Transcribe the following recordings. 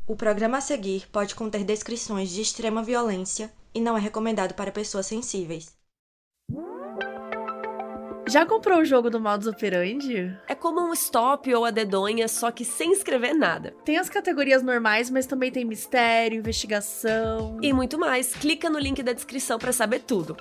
O programa a seguir pode conter descrições de extrema violência e não é recomendado para pessoas sensíveis. Já comprou o jogo do Modus Operandi? É como um stop ou a dedonha, só que sem escrever nada. Tem as categorias normais, mas também tem mistério, investigação. E muito mais. Clica no link da descrição para saber tudo.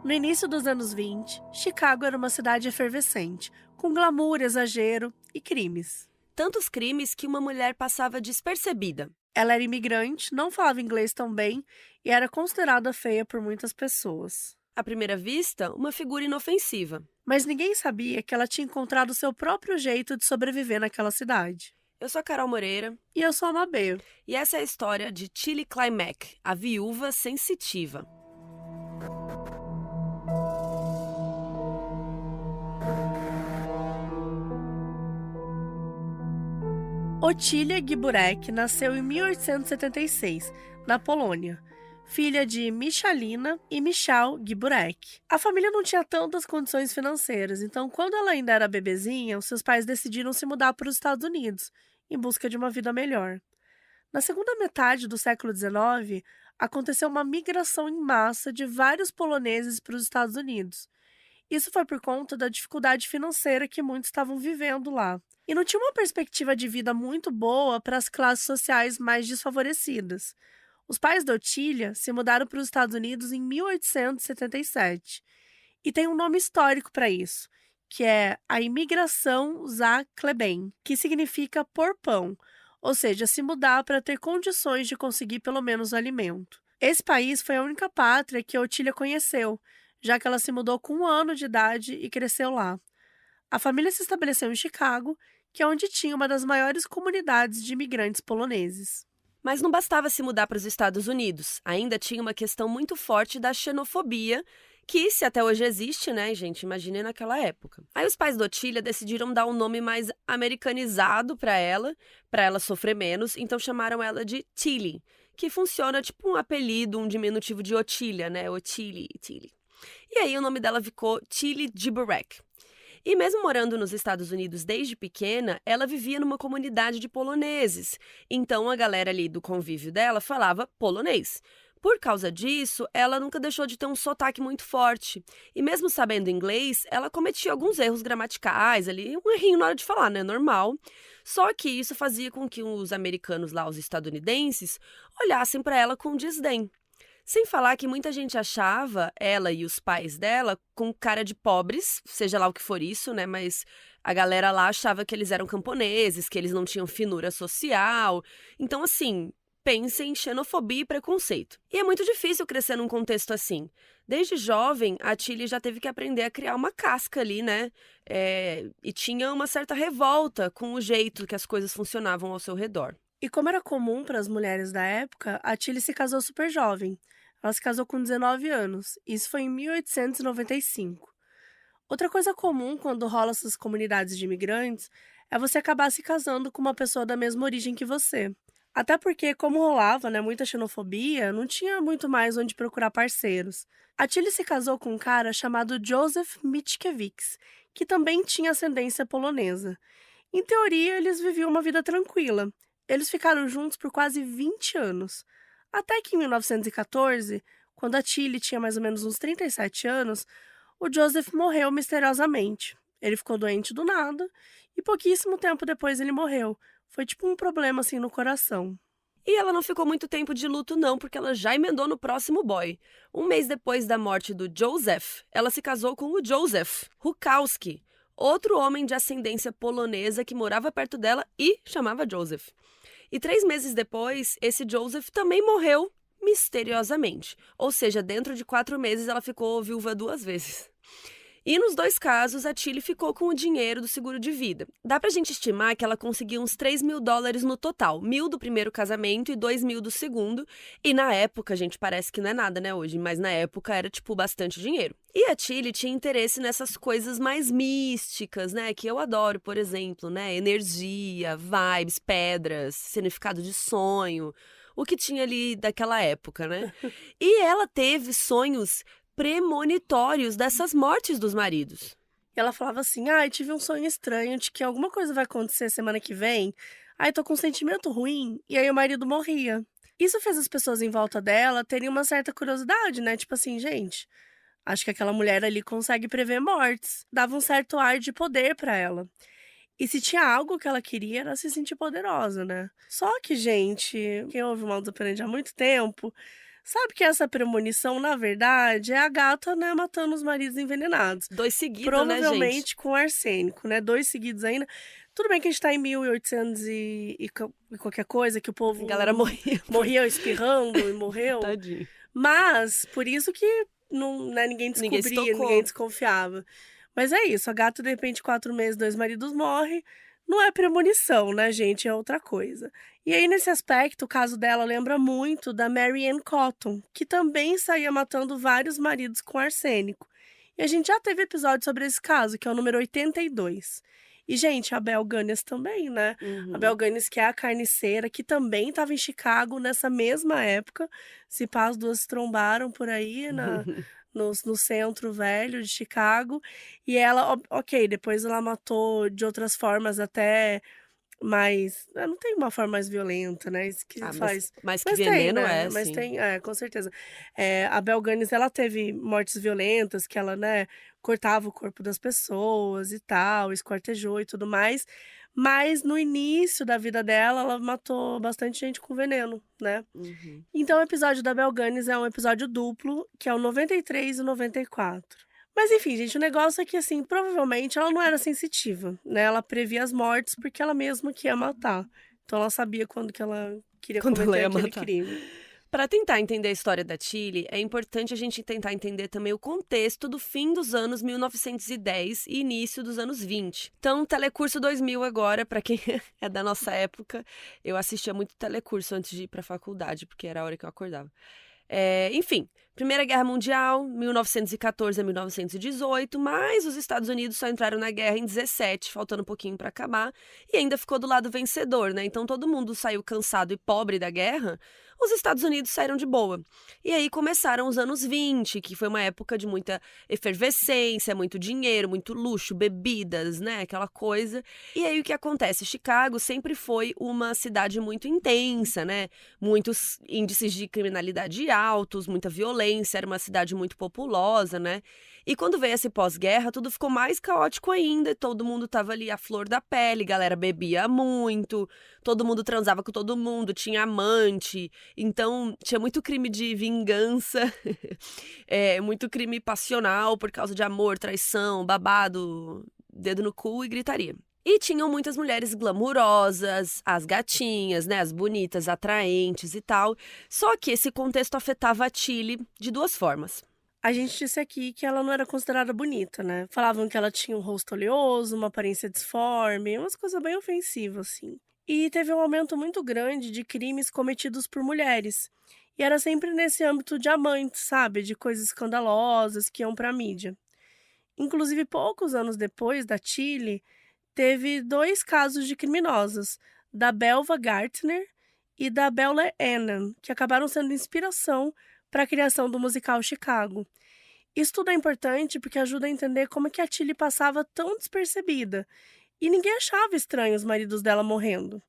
No início dos anos 20, Chicago era uma cidade efervescente, com glamour, exagero e crimes. Tantos crimes que uma mulher passava despercebida. Ela era imigrante, não falava inglês tão bem e era considerada feia por muitas pessoas. À primeira vista, uma figura inofensiva. Mas ninguém sabia que ela tinha encontrado seu próprio jeito de sobreviver naquela cidade. Eu sou a Carol Moreira. E eu sou a Mabê. E essa é a história de Tilly Klimek, a viúva sensitiva. Otília Giburek nasceu em 1876, na Polônia, filha de Michalina e Michał Giburek. A família não tinha tantas condições financeiras, então quando ela ainda era bebezinha, os seus pais decidiram se mudar para os Estados Unidos, em busca de uma vida melhor. Na segunda metade do século XIX, aconteceu uma migração em massa de vários poloneses para os Estados Unidos. Isso foi por conta da dificuldade financeira que muitos estavam vivendo lá. E não tinha uma perspectiva de vida muito boa para as classes sociais mais desfavorecidas. Os pais da Otília se mudaram para os Estados Unidos em 1877. E tem um nome histórico para isso, que é a imigração za chlebem, que significa por pão, ou seja, se mudar para ter condições de conseguir pelo menos o alimento. Esse país foi a única pátria que a Otília conheceu, já que ela se mudou com 1 ano de idade e cresceu lá. A família se estabeleceu em Chicago, que é onde tinha uma das maiores comunidades de imigrantes poloneses. Mas não bastava se mudar para os Estados Unidos. Ainda tinha uma questão muito forte da xenofobia, que se até hoje existe, né, gente? Imagine naquela época. Aí os pais da Otília decidiram dar um nome mais americanizado para ela sofrer menos, então chamaram ela de Tilly, que funciona tipo um apelido, um diminutivo de Otília, né? Otília, Tilly. E aí o nome dela ficou Tilly Giburek. E mesmo morando nos Estados Unidos desde pequena, ela vivia numa comunidade de poloneses. Então a galera ali do convívio dela falava polonês. Por causa disso, ela nunca deixou de ter um sotaque muito forte. E mesmo sabendo inglês, ela cometia alguns erros gramaticais ali, um errinho na hora de falar, né? Normal. Só que isso fazia com que os americanos lá, os estadunidenses, olhassem para ela com desdém. Sem falar que muita gente achava ela e os pais dela com cara de pobres, seja lá o que for isso, né? Mas a galera lá achava que eles eram camponeses, que eles não tinham finura social. Então, assim, pensem em xenofobia e preconceito. E é muito difícil crescer num contexto assim. Desde jovem, a Tilly já teve que aprender a criar uma casca ali, né? E tinha uma certa revolta com o jeito que as coisas funcionavam ao seu redor. E como era comum para as mulheres da época, a Tilly se casou super jovem. Ela se casou com 19 anos. Isso foi em 1895. Outra coisa comum quando rola essas comunidades de imigrantes é você acabar se casando com uma pessoa da mesma origem que você. Até porque, como rolava, né, muita xenofobia, não tinha muito mais onde procurar parceiros. A Tilly se casou com um cara chamado Józef Mickiewicz, que também tinha ascendência polonesa. Em teoria, eles viviam uma vida tranquila. Eles ficaram juntos por quase 20 anos. Até que em 1914, quando a Tilly tinha mais ou menos uns 37 anos, o Joseph morreu misteriosamente. Ele ficou doente do nada e pouquíssimo tempo depois ele morreu. Foi tipo um problema assim no coração. E ela não ficou muito tempo de luto não, porque ela já emendou no próximo boy. Um mês depois da morte do Joseph, ela se casou com o Joseph Rukowski, outro homem de ascendência polonesa que morava perto dela e chamava Joseph. E 3 meses depois, esse Joseph também morreu misteriosamente. Ou seja, dentro de 4 meses ela ficou viúva 2 vezes. E nos 2 casos, a Tilly ficou com o dinheiro do seguro de vida. Dá pra gente estimar que ela conseguiu uns $3.000 no total. 1.000 do primeiro casamento e 2.000 do segundo. E na época, gente, parece que não é nada, né, hoje, mas na época era, tipo, bastante dinheiro. E a Tilly tinha interesse nessas coisas mais místicas, né, que eu adoro, por exemplo, né, energia, vibes, pedras, significado de sonho, o que tinha ali daquela época, né? E ela teve sonhos premonitórios dessas mortes dos maridos. E ela falava assim: ai, tive um sonho estranho de que alguma coisa vai acontecer semana que vem. Ai, tô com um sentimento ruim. E aí o marido morria. Isso fez as pessoas em volta dela terem uma certa curiosidade, né? Tipo assim, gente, acho que aquela mulher ali consegue prever mortes. Dava um certo ar de poder pra ela. E se tinha algo que ela queria, era se sentir poderosa, né? Só que, gente, quem ouve o Modus Operandi há muito tempo, sabe que essa premonição, na verdade, é a gata, né, matando os maridos envenenados. 2 seguidos, né, gente? Provavelmente com arsênico, né? 2 seguidos ainda. Tudo bem que a gente tá em 1800 e qualquer coisa, que o povo A galera morria. morria espirrando e morreu. Tadinho. Mas, por isso que não, né, ninguém Ninguém se descobria, tocou. ninguém desconfiava. Mas é isso, a gata, de repente, 4 meses, 2 maridos morrem. Não é premonição, né, gente? É outra coisa. E aí, nesse aspecto, o caso dela lembra muito da Mary Ann Cotton, que também saía matando vários maridos com arsênico. E a gente já teve episódio sobre esse caso, que é o número 82. E, gente, a Belle Gunness também, né? A Belle Gunness, que é a carniceira, que também estava em Chicago nessa mesma época. Se pá, as duas se trombaram por aí no centro velho de Chicago. E ela, ok, depois ela matou de outras formas até mais. Não tem uma forma mais violenta, né? Isso que faz. Mas que Mas tem, veneno né? é, Mas sim. tem, com certeza. A Belle Gunness, ela teve mortes violentas, que ela, né, cortava o corpo das pessoas e tal, esquartejou e tudo mais. Mas no início da vida dela, ela matou bastante gente com veneno, né? Uhum. Então, o episódio da Belle Gunness é um episódio duplo, que é o 93 e o 94. Mas enfim, gente, o negócio é que, assim, provavelmente ela não era sensitiva, né? Ela previa as mortes porque ela mesma que ia matar. Então ela sabia quando que ela queria Quando ela cometer ia aquele matar. crime. Para tentar entender a história da Tilly, é importante a gente tentar entender também o contexto do fim dos anos 1910 e início dos anos 20. Então, Telecurso 2000 agora, para quem é da nossa época, eu assistia muito Telecurso antes de ir para a faculdade, porque era a hora que eu acordava. Enfim, Primeira Guerra Mundial, 1914 a 1918, mas os Estados Unidos só entraram na guerra em 17, faltando um pouquinho para acabar, e ainda ficou do lado vencedor, né? Então todo mundo saiu cansado e pobre da guerra, os Estados Unidos saíram de boa. E aí começaram os anos 20, que foi uma época de muita efervescência, muito dinheiro, muito luxo, bebidas, né? Aquela coisa. E aí o que acontece? Chicago sempre foi uma cidade muito intensa, né? Muitos índices de criminalidade altos, muita violência, era uma cidade muito populosa, né? E quando veio esse pós-guerra, tudo ficou mais caótico ainda, todo mundo tava ali à flor da pele, galera bebia muito, todo mundo transava com todo mundo, tinha amante, então tinha muito crime de vingança, muito crime passional por causa de amor, traição, babado, dedo no cu e gritaria. E tinham muitas mulheres glamurosas, as gatinhas, né, as bonitas, atraentes e tal. Só que esse contexto afetava a Tilly de 2 formas. A gente disse aqui que ela não era considerada bonita, né? Falavam que ela tinha um rosto oleoso, uma aparência disforme, umas coisas bem ofensivas, assim. E teve um aumento muito grande de crimes cometidos por mulheres. E era sempre nesse âmbito de amantes, sabe? De coisas escandalosas que iam pra mídia. Inclusive, poucos anos depois da Tilly, teve 2 casos de criminosas, da Belva Gartner e da Bella Annan, que acabaram sendo inspiração para a criação do musical Chicago. Isso tudo é importante porque ajuda a entender como que a Tilly passava tão despercebida e ninguém achava estranho os maridos dela morrendo.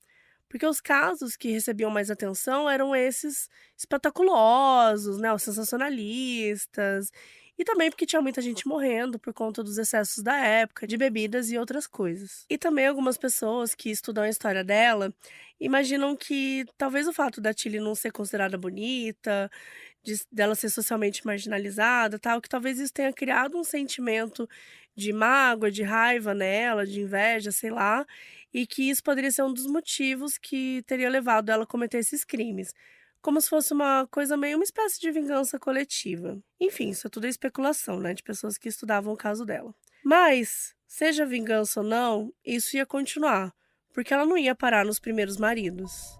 Porque os casos que recebiam mais atenção eram esses espetaculosos, né, os sensacionalistas, e também porque tinha muita gente morrendo por conta dos excessos da época, de bebidas e outras coisas. E também algumas pessoas que estudam a história dela imaginam que talvez o fato da Tilly não ser considerada bonita, dela ser socialmente marginalizada, tal, que talvez isso tenha criado um sentimento de mágoa, de raiva nela, de inveja, sei lá, e que isso poderia ser um dos motivos que teria levado ela a cometer esses crimes. como se fosse uma coisa meio uma espécie de vingança coletiva. Enfim, isso tudo é especulação, né, de pessoas que estudavam o caso dela. Mas, seja vingança ou não, isso ia continuar, porque ela não ia parar nos primeiros maridos.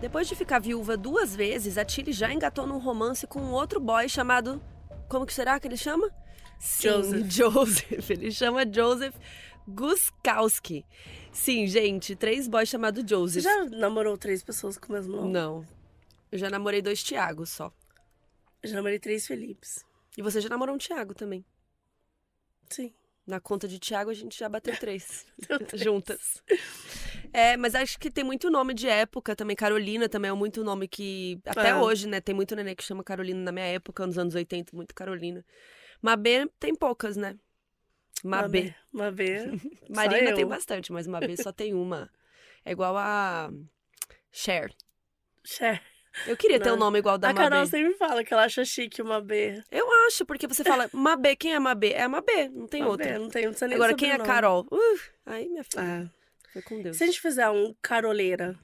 Depois de ficar viúva 2 vezes, a Tilly já engatou num romance com um outro boy chamado... Como que será que ele chama? Sim, Joseph. Ele chama Joseph Guskowski. Sim, gente, 3 boys chamados Joseph. Você já namorou 3 pessoas com o mesmo nome? Não. Eu já namorei 2 Thiagos só. Eu já namorei 3 Felipes. E você já namorou um Thiago também. Sim. Na conta de Thiago, a gente já bateu 3 3. juntas. Mas acho que tem muito nome de época também. Carolina também é muito nome que... Até hoje, né? Tem muito neném que chama Carolina na minha época, nos anos 80, muito Carolina. Mabê tem poucas, né? Mabê. Marina tem bastante, mas Mabê só tem uma. É igual a Cher. Eu queria ter um nome igual da Mabê. A Carol sempre fala que ela acha chique uma B. Eu acho, porque você fala Mabê, quem é Mabê? É a Mabê, não tem outra. Não tem, não precisa nem Agora, quem é sobrenome. Carol? Aí, minha filha, foi com Deus. Se a gente fizer um caroleira.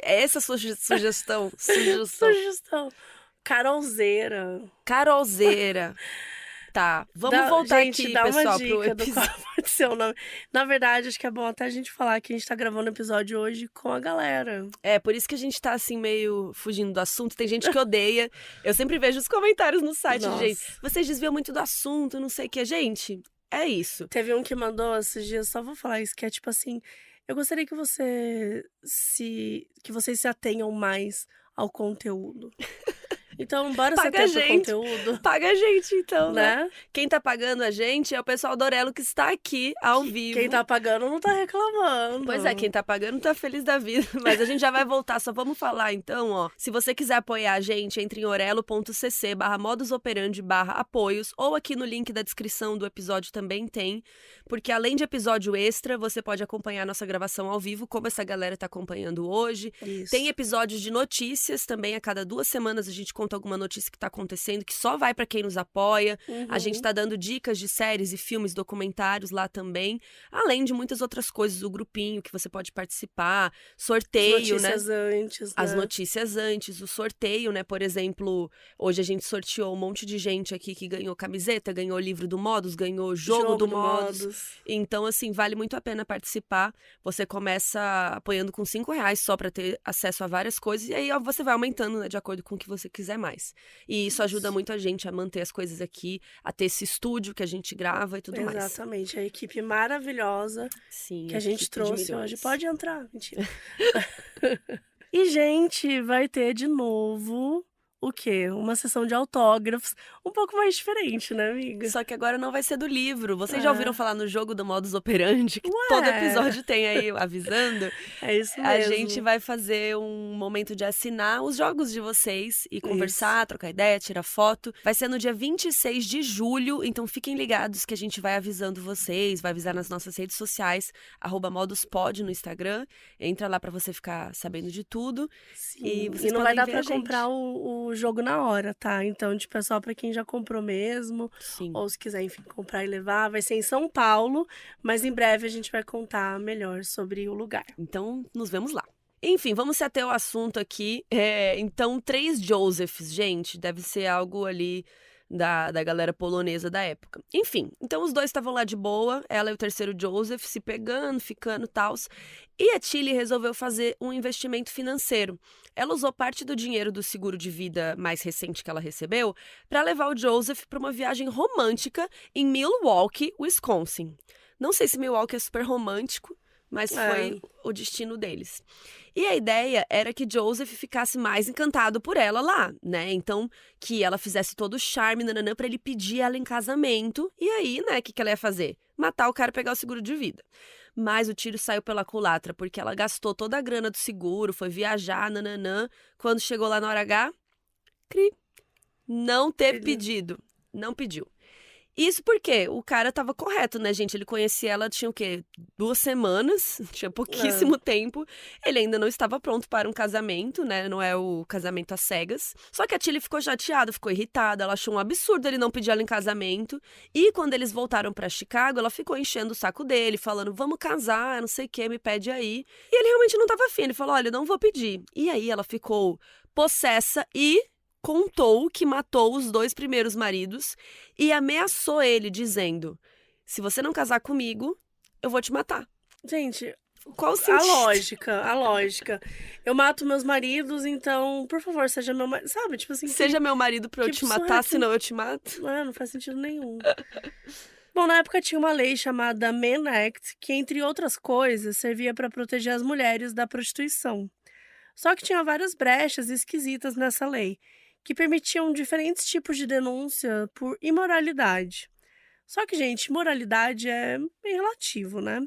Essa sugestão. Carolzeira. Tá, vamos voltar aqui, pessoal, pro episódio. Pode ser o nome. Na verdade, acho que é bom até a gente falar que a gente tá gravando o episódio hoje com a galera. Por isso que a gente tá, assim, meio fugindo do assunto. Tem gente que odeia. Eu sempre vejo os comentários no site, gente. Vocês desviam muito do assunto, não sei o que. Gente, é isso. Teve um que mandou esses dias, só vou falar isso, que é tipo assim... Eu gostaria que vocês se atenham mais ao conteúdo. Então, bora se ater pro conteúdo. Paga a gente, então, né? Quem tá pagando a gente é o pessoal do Orelo que está aqui, ao vivo. Quem tá pagando não tá reclamando. Pois é, quem tá pagando tá feliz da vida. Mas a gente já vai voltar, só vamos falar então, ó. Se você quiser apoiar a gente, entre em orelo.cc/modusoperandi/apoios, ou aqui no link da descrição do episódio também tem, porque além de episódio extra, você pode acompanhar a nossa gravação ao vivo, como essa galera tá acompanhando hoje. Isso. Tem episódios de notícias também, a cada 2 semanas a gente conta alguma notícia que tá acontecendo, que só vai pra quem nos apoia. A gente tá dando dicas de séries e filmes, documentários lá também, além de muitas outras coisas, o grupinho que você pode participar, sorteio, né? As notícias antes, o sorteio, né? Por exemplo, hoje a gente sorteou um monte de gente aqui que ganhou camiseta, ganhou livro do Modus, ganhou jogo do Modus. Então, assim, vale muito a pena participar. Você começa apoiando com R$5 só pra ter acesso a várias coisas, e aí ó, você vai aumentando, né, de acordo com o que você quiser mais. E isso ajuda muito a gente a manter as coisas aqui, a ter esse estúdio que a gente grava e tudo mais. Exatamente, a equipe maravilhosa que a gente trouxe hoje. Pode entrar, mentira. E, gente, vai ter de novo... O quê? Uma sessão de autógrafos um pouco mais diferente, né, amiga? Só que agora não vai ser do livro. Vocês já ouviram falar no jogo do Modus Operandi? Que todo episódio tem aí avisando. É isso mesmo. A gente vai fazer um momento de assinar os jogos de vocês e conversar, trocar ideia, tirar foto. Vai ser no dia 26 de julho, então fiquem ligados que a gente vai avisando vocês, vai avisar nas nossas redes sociais, @moduspod no Instagram. Entra lá pra você ficar sabendo de tudo. Sim. E vocês não vai dar pra comprar o jogo na hora, tá? Então, tipo, é só pra quem já comprou mesmo. Sim. Ou se quiser, enfim, comprar e levar. Vai ser em São Paulo, mas em breve a gente vai contar melhor sobre o lugar. Então, nos vemos lá. Enfim, vamos se ater ao assunto aqui. Então, 3 Josephs, gente, deve ser algo ali da galera polonesa da época. Enfim, então os dois estavam lá de boa, ela e o terceiro Joseph se pegando, ficando, tals. E a Tilly resolveu fazer um investimento financeiro. Ela usou parte do dinheiro do seguro de vida mais recente que ela recebeu para levar o Joseph para uma viagem romântica em Milwaukee, Wisconsin. Não sei se Milwaukee é super romântico, mas foi o destino deles. E a ideia era que Joseph ficasse mais encantado por ela lá, né? Então, que ela fizesse todo o charme, nananã, pra ele pedir ela em casamento. E aí, né, o que ela ia fazer? Matar o cara e pegar o seguro de vida. Mas o tiro saiu pela culatra, porque ela gastou toda a grana do seguro, foi viajar, nananã. Quando chegou lá na hora H, não teve pedido. Não pediu. Isso porque o cara tava correto, né, gente? Ele conhecia ela, tinha o quê? 2 semanas, tinha pouquíssimo tempo. Ele ainda não estava pronto para um casamento, né? Não é o casamento às cegas. Só que a Tilly ficou chateada, ficou irritada, ela achou um absurdo ele não pedir ela em casamento. E quando eles voltaram pra Chicago, ela ficou enchendo o saco dele, falando, vamos casar, não sei o que, me pede aí. E ele realmente não tava afim, ele falou, olha, eu não vou pedir. E aí ela ficou possessa e contou que matou os 2 primeiros maridos e ameaçou ele, dizendo, se você não casar comigo, eu vou te matar. Gente, Qual o a sentido? lógica. Eu mato meus maridos, então, por favor, seja meu marido. Sabe, tipo assim, Seja meu marido pra eu que te matar, surreal. senão eu te mato. Não faz sentido nenhum. Bom, na época tinha uma lei chamada Mann Act, que, entre outras coisas, servia para proteger as mulheres da prostituição. Só que tinha várias brechas esquisitas nessa lei, que permitiam diferentes tipos de denúncia por imoralidade. Só que, gente, imoralidade é bem relativo, né?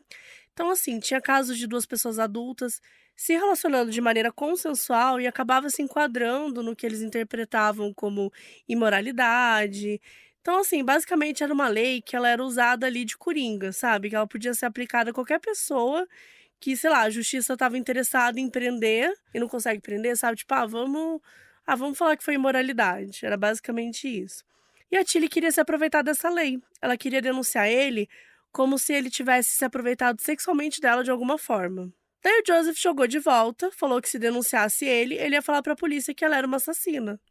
Então, assim, tinha casos de 2 pessoas adultas se relacionando de maneira consensual e acabava se enquadrando no que eles interpretavam como imoralidade. Então, assim, basicamente era uma lei que ela era usada ali de coringa, sabe? Que ela podia ser aplicada a qualquer pessoa que, sei lá, a justiça estava interessada em prender e não consegue prender, sabe? Tipo, vamos falar que foi imoralidade. Era basicamente isso. E a Tilly queria se aproveitar dessa lei. Ela queria denunciar ele como se ele tivesse se aproveitado sexualmente dela de alguma forma. Daí o Joseph jogou de volta, falou que se denunciasse ele ia falar pra polícia que ela era uma assassina.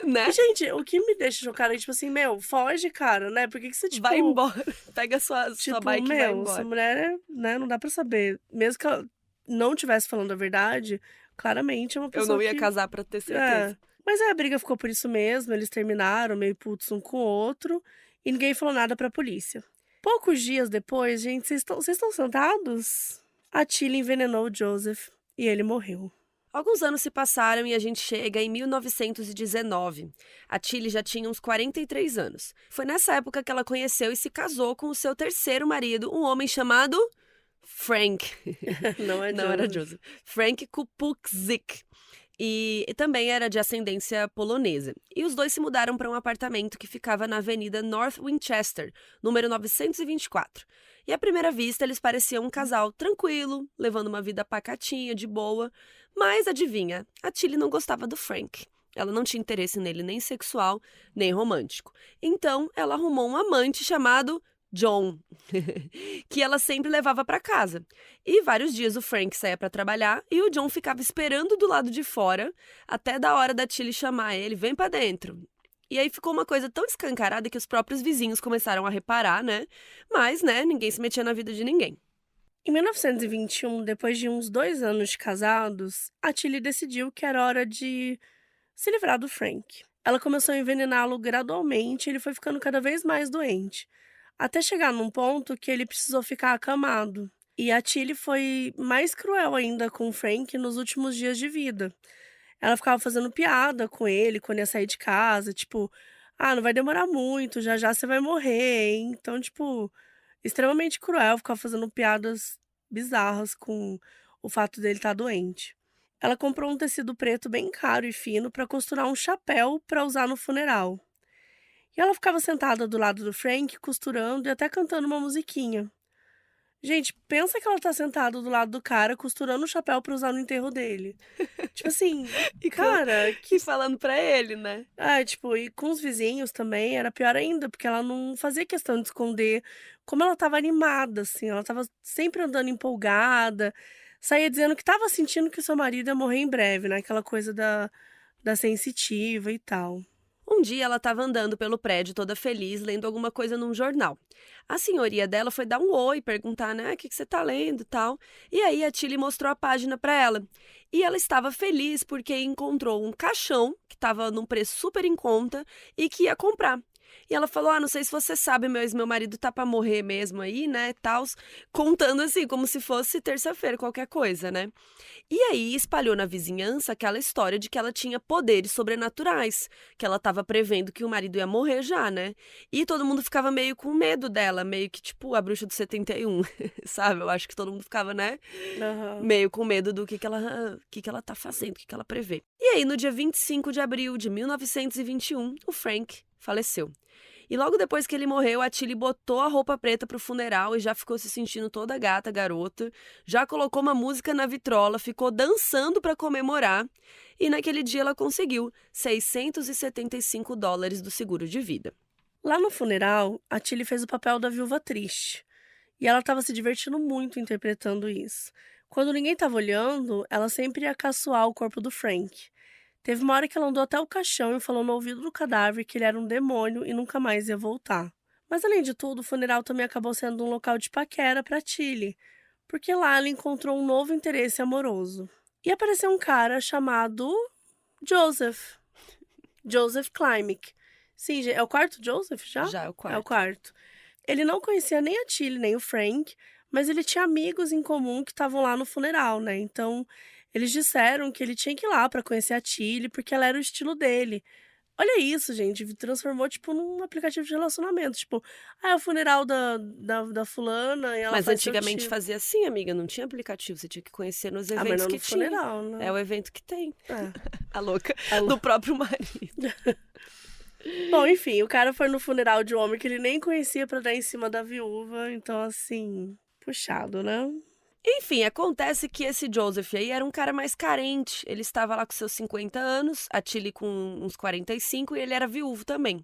Né? E, gente, o que me deixa chocada é, tipo assim, meu, foge, cara, né? Por que você, tipo... Vai embora. Pega sua Tipo, bike e vai meu, embora. essa mulher, né, não dá pra saber. Mesmo que ela não estivesse falando a verdade, claramente é uma Eu pessoa não ia que... casar pra ter certeza. Mas a briga ficou por isso mesmo, eles terminaram meio putos um com o outro, e ninguém falou nada pra polícia. Poucos dias depois, gente, vocês estão sentados? A Tilly envenenou o Joseph e ele morreu. Alguns anos se passaram e a gente chega em 1919. A Tilly já tinha uns 43 anos. Foi nessa época que ela conheceu e se casou com o seu terceiro marido, um homem chamado Frank. Não é Não era Joseph. Frank Kupukzik. E também era de ascendência polonesa. E os dois se mudaram para um apartamento que ficava na Avenida North Winchester, número 924. E à primeira vista eles pareciam um casal tranquilo, levando uma vida pacatinha, de boa. Mas adivinha, a Tilly não gostava do Frank. Ela não tinha interesse nele nem sexual, nem romântico. Então ela arrumou um amante chamado John, que ela sempre levava para casa. E vários dias o Frank saía para trabalhar e o John ficava esperando do lado de fora até da hora da Tilly chamar ele, vem para dentro. E aí ficou uma coisa tão escancarada que os próprios vizinhos começaram a reparar, né? Mas, né, ninguém se metia na vida de ninguém. Em 1921, depois de uns 2 anos de casados, a Tilly decidiu que era hora de se livrar do Frank. Ela começou a envenená-lo gradualmente e ele foi ficando cada vez mais doente, até chegar num ponto que ele precisou ficar acamado. E a Tilly foi mais cruel ainda com o Frank nos últimos dias de vida. Ela ficava fazendo piada com ele quando ia sair de casa, tipo, não vai demorar muito, já já você vai morrer, hein? Então, tipo, extremamente cruel, ficava fazendo piadas bizarras com o fato dele estar doente. Ela comprou um tecido preto bem caro e fino para costurar um chapéu para usar no funeral. E ela ficava sentada do lado do Frank, costurando e até cantando uma musiquinha. Gente, pensa que ela tá sentada do lado do cara, costurando o chapéu pra usar no enterro dele. Tipo assim, cara, E falando pra ele, né? tipo, e com os vizinhos também era pior ainda, porque ela não fazia questão de esconder como ela tava animada, assim, ela tava sempre andando empolgada, saía dizendo que tava sentindo que seu marido ia morrer em breve, né? Aquela coisa da sensitiva e tal. Um dia ela estava andando pelo prédio toda feliz, lendo alguma coisa num jornal. A senhoria dela foi dar um oi, perguntar, né, o que você tá lendo e tal. E aí a Tilly mostrou a página para ela. E ela estava feliz porque encontrou um caixão que estava num preço super em conta e que ia comprar. E ela falou, não sei se você sabe, mas meu marido tá pra morrer mesmo aí, né, tals, contando assim, como se fosse terça-feira, qualquer coisa, né. E aí espalhou na vizinhança aquela história de que ela tinha poderes sobrenaturais, que ela tava prevendo que o marido ia morrer já, né. E todo mundo ficava meio com medo dela, meio que tipo a bruxa do 71, sabe, eu acho que todo mundo ficava, né, meio com medo do que ela tá fazendo, o que ela prevê. E aí, no dia 25 de abril de 1921, o Frank faleceu. E logo depois que ele morreu, a Tilly botou a roupa preta pro funeral e já ficou se sentindo toda gata, garota. Já colocou uma música na vitrola, ficou dançando para comemorar. E naquele dia ela conseguiu $675 do seguro de vida. Lá no funeral, a Tilly fez o papel da viúva triste. E ela estava se divertindo muito interpretando isso. Quando ninguém estava olhando, ela sempre ia caçoar o corpo do Frank. Teve uma hora que ela andou até o caixão e falou no ouvido do cadáver que ele era um demônio e nunca mais ia voltar. Mas além de tudo, o funeral também acabou sendo um local de paquera para Tilly, porque lá ela encontrou um novo interesse amoroso. E apareceu um cara chamado Joseph. Joseph Klimek. Sim, é o quarto Joseph já? Já é o quarto. É o quarto. Ele não conhecia nem a Tilly, nem o Frank, mas ele tinha amigos em comum que estavam lá no funeral, né? Então, eles disseram que ele tinha que ir lá pra conhecer a Tilly, porque ela era o estilo dele. Olha isso, gente, transformou, tipo, num aplicativo de relacionamento. Tipo, é o funeral da fulana e ela Mas faz seu antigamente tipo. fazia assim, amiga, não tinha aplicativo, você tinha que conhecer nos Ah, mas eventos não que no tinha. funeral, né? É o evento que tem. É. A louca A lou- do próprio marido. Bom, enfim, o cara foi no funeral de um homem que ele nem conhecia pra dar em cima da viúva, então, assim, puxado, né? Enfim, acontece que esse Joseph aí era um cara mais carente. Ele estava lá com seus 50 anos, a Tilly com uns 45 e ele era viúvo também.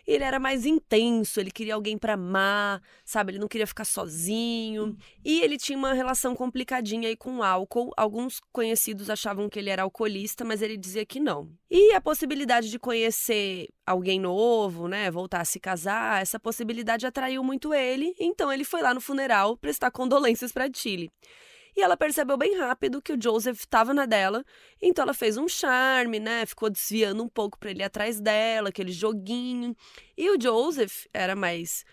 Ele era mais intenso, ele queria alguém pra amar, sabe? Ele não queria ficar sozinho. E ele tinha uma relação complicadinha aí com o álcool. Alguns conhecidos achavam que ele era alcoolista, mas ele dizia que não. E a possibilidade de conhecer alguém novo, né, voltar a se casar, essa possibilidade atraiu muito ele. Então ele foi lá no funeral prestar condolências pra Tilly. E ela percebeu bem rápido que o Joseph estava na dela, então ela fez um charme, né? Ficou desviando um pouco para ele ir atrás dela, aquele joguinho. E o Joseph era mais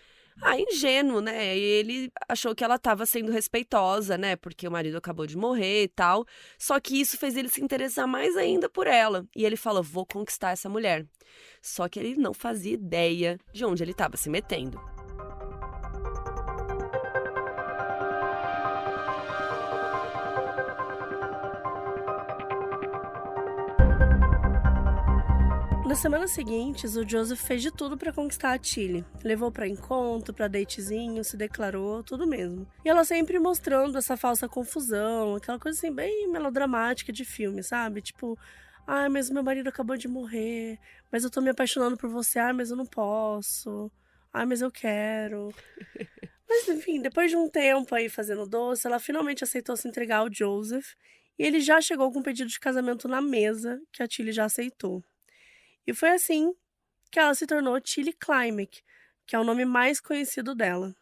ingênuo, né? E ele achou que ela estava sendo respeitosa, né? Porque o marido acabou de morrer e tal. Só que isso fez ele se interessar mais ainda por ela. E ele falou: vou conquistar essa mulher. Só que ele não fazia ideia de onde ele estava se metendo. Nas semanas seguintes, o Joseph fez de tudo pra conquistar a Tilly. Levou pra encontro, pra datezinho, se declarou, tudo mesmo. E ela sempre mostrando essa falsa confusão, aquela coisa assim bem melodramática de filme, sabe? Tipo, ai, mas meu marido acabou de morrer, mas eu tô me apaixonando por você, ai, mas eu não posso, ai, mas eu quero. Mas enfim, depois de um tempo aí fazendo doce, ela finalmente aceitou se entregar ao Joseph e ele já chegou com um pedido de casamento na mesa, que a Tilly já aceitou. E foi assim que ela se tornou Tilly Klimek, que é o nome mais conhecido dela.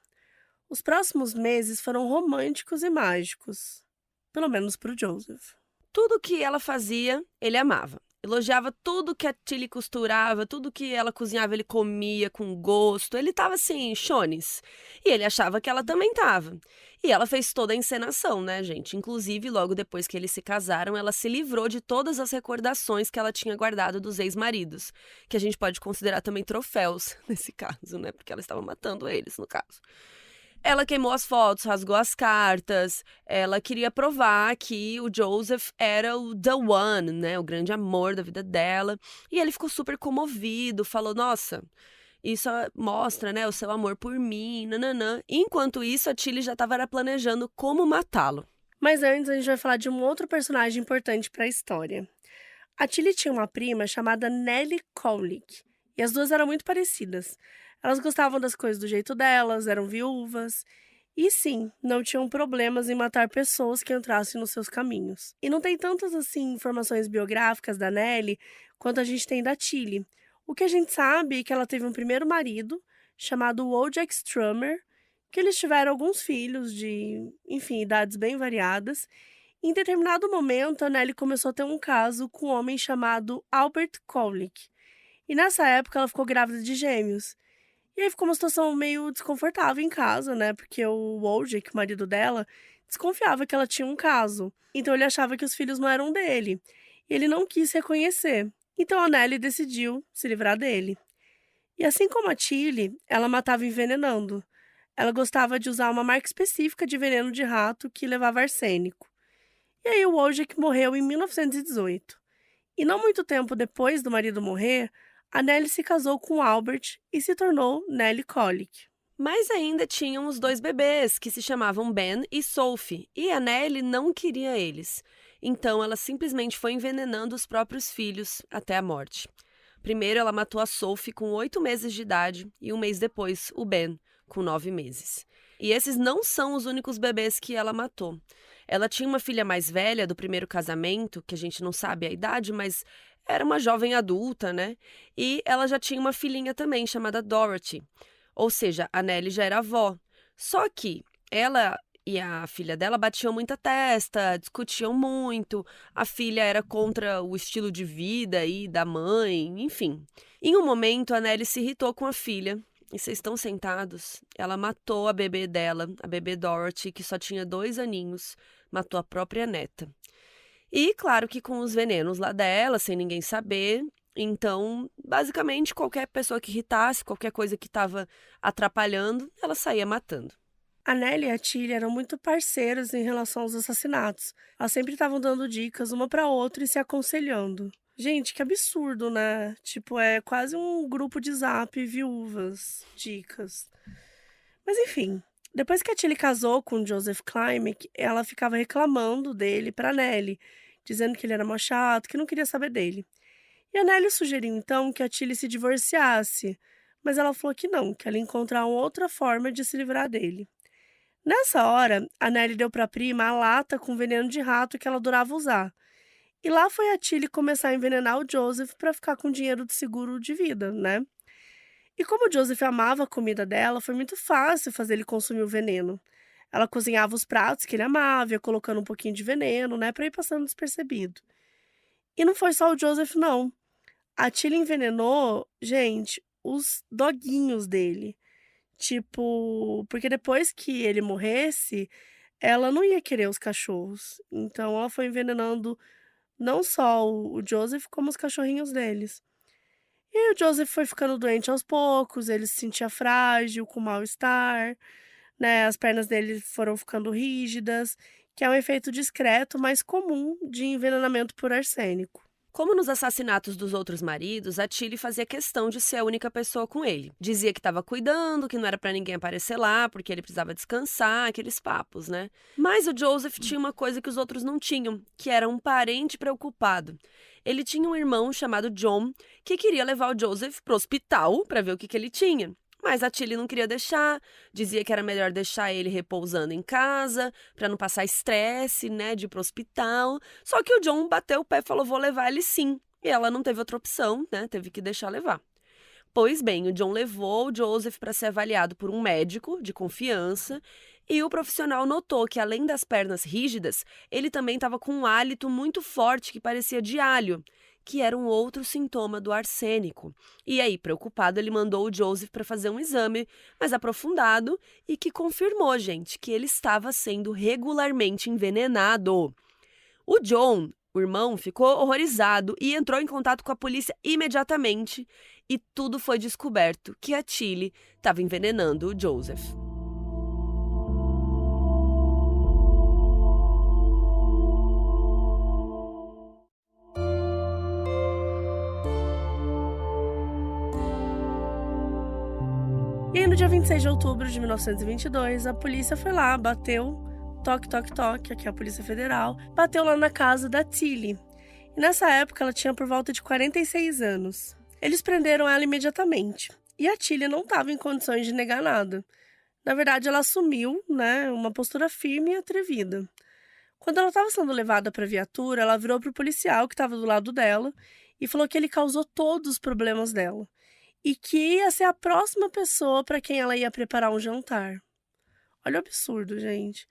Os próximos meses foram românticos e mágicos, pelo menos para o Joseph. Tudo que ela fazia, ele amava. Elogiava tudo que a Tilly costurava, tudo que ela cozinhava, ele comia com gosto. Ele tava assim, chones. E ele achava que ela também tava. E ela fez toda a encenação, né, gente? Inclusive, logo depois que eles se casaram, ela se livrou de todas as recordações que ela tinha guardado dos ex-maridos. Que a gente pode considerar também troféus nesse caso, né? Porque ela estava matando eles, no caso. Ela queimou as fotos, rasgou as cartas, ela queria provar que o Joseph era o the one, né, o grande amor da vida dela. E ele ficou super comovido, falou, nossa, isso mostra, né, o seu amor por mim, nananã. Enquanto isso, a Tilly já estava planejando como matá-lo. Mas antes, a gente vai falar de um outro personagem importante para a história. A Tilly tinha uma prima chamada Nellie Cowlick, e as duas eram muito parecidas. Elas gostavam das coisas do jeito delas, eram viúvas. E sim, não tinham problemas em matar pessoas que entrassem nos seus caminhos. E não tem tantas, assim, informações biográficas da Nellie quanto a gente tem da Tilly. O que a gente sabe é que ela teve um primeiro marido, chamado Wojciech Strummer, que eles tiveram alguns filhos de, enfim, idades bem variadas. Em determinado momento, a Nellie começou a ter um caso com um homem chamado Albert Cowlick. E nessa época, ela ficou grávida de gêmeos. E aí ficou uma situação meio desconfortável em casa, né? Porque o Wojciech, o marido dela, desconfiava que ela tinha um caso. Então ele achava que os filhos não eram dele. E ele não quis reconhecer. Então a Nellie decidiu se livrar dele. E assim como a Tilly, ela matava envenenando. Ela gostava de usar uma marca específica de veneno de rato que levava arsênico. E aí o Wojciech morreu em 1918. E não muito tempo depois do marido morrer, a Nellie se casou com Albert e se tornou Nellie Colick. Mas ainda tinham os 2 bebês, que se chamavam Ben e Sophie, e a Nellie não queria eles. Então ela simplesmente foi envenenando os próprios filhos até a morte. Primeiro ela matou a Sophie com 8 meses de idade e um mês depois o Ben, com 9 meses. E esses não são os únicos bebês que ela matou. Ela tinha uma filha mais velha do primeiro casamento, que a gente não sabe a idade, mas era uma jovem adulta, né? E ela já tinha uma filhinha também, chamada Dorothy. Ou seja, a Nellie já era avó. Só que ela e a filha dela batiam muita testa, discutiam muito. A filha era contra o estilo de vida aí da mãe, enfim. Em um momento, a Nellie se irritou com a filha. E vocês estão sentados? Ela matou a bebê dela, a bebê Dorothy, que só tinha 2 aninhos. Matou a própria neta. E claro que com os venenos lá dela, sem ninguém saber. Então, basicamente, qualquer pessoa que irritasse, qualquer coisa que estava atrapalhando, ela saía matando. A Nellie e a Tilly eram muito parceiras em relação aos assassinatos. Elas sempre estavam dando dicas uma para outra e se aconselhando. Gente, que absurdo, né? Tipo, é quase um grupo de zap viúvas, dicas. Mas enfim, depois que a Tilly casou com Joseph Klimek, ela ficava reclamando dele pra Nellie, dizendo que ele era mó chato, que não queria saber dele. E a Nellie sugeriu então que a Tilly se divorciasse, mas ela falou que não, que ela ia encontrar uma outra forma de se livrar dele. Nessa hora, a Nellie deu pra prima a lata com veneno de rato que ela adorava usar. E lá foi a Tilly começar a envenenar o Joseph para ficar com dinheiro do seguro de vida, né? E como o Joseph amava a comida dela, foi muito fácil fazer ele consumir o veneno. Ela cozinhava os pratos que ele amava, ia colocando um pouquinho de veneno, né, para ir passando despercebido. E não foi só o Joseph, não. A Tilly envenenou, gente, os doguinhos dele. Tipo, porque depois que ele morresse, ela não ia querer os cachorros. Então ela foi envenenando não só o Joseph, como os cachorrinhos deles. E o Joseph foi ficando doente aos poucos, ele se sentia frágil, com mal-estar, né? As pernas dele foram ficando rígidas, que é um efeito discreto, mas comum de envenenamento por arsênico. Como nos assassinatos dos outros maridos, a Tilly fazia questão de ser a única pessoa com ele. Dizia que estava cuidando, que não era para ninguém aparecer lá, porque ele precisava descansar, aqueles papos, né? Mas o Joseph tinha uma coisa que os outros não tinham, que era um parente preocupado. Ele tinha um irmão chamado John, que queria levar o Joseph pro hospital para ver o que ele tinha. Mas a Tilly não queria deixar, dizia que era melhor deixar ele repousando em casa, para não passar estresse, né, de ir pro hospital. Só que o John bateu o pé e falou, vou levar ele sim. E ela não teve outra opção, né, teve que deixar levar. Pois bem, o John levou o Joseph para ser avaliado por um médico de confiança e o profissional notou que, além das pernas rígidas, ele também estava com um hálito muito forte que parecia de alho, que era um outro sintoma do arsênico. E aí, preocupado, ele mandou o Joseph para fazer um exame mais aprofundado e que confirmou, gente, que ele estava sendo regularmente envenenado. O John, o irmão, ficou horrorizado e entrou em contato com a polícia imediatamente e tudo foi descoberto que a Tilly estava envenenando o Joseph. E aí, no dia 26 de outubro de 1922, a polícia foi lá, bateu, toque, toque, toque, aqui é a Polícia Federal, bateu lá na casa da Tilly. E nessa época ela tinha por volta de 46 anos. Eles prenderam ela imediatamente. E a Tilly não estava em condições de negar nada. Na verdade, ela assumiu, né, uma postura firme e atrevida. Quando ela estava sendo levada para a viatura, ela virou para o policial que estava do lado dela e falou que ele causou todos os problemas dela. E que ia ser a próxima pessoa para quem ela ia preparar um jantar. Olha o absurdo, gente.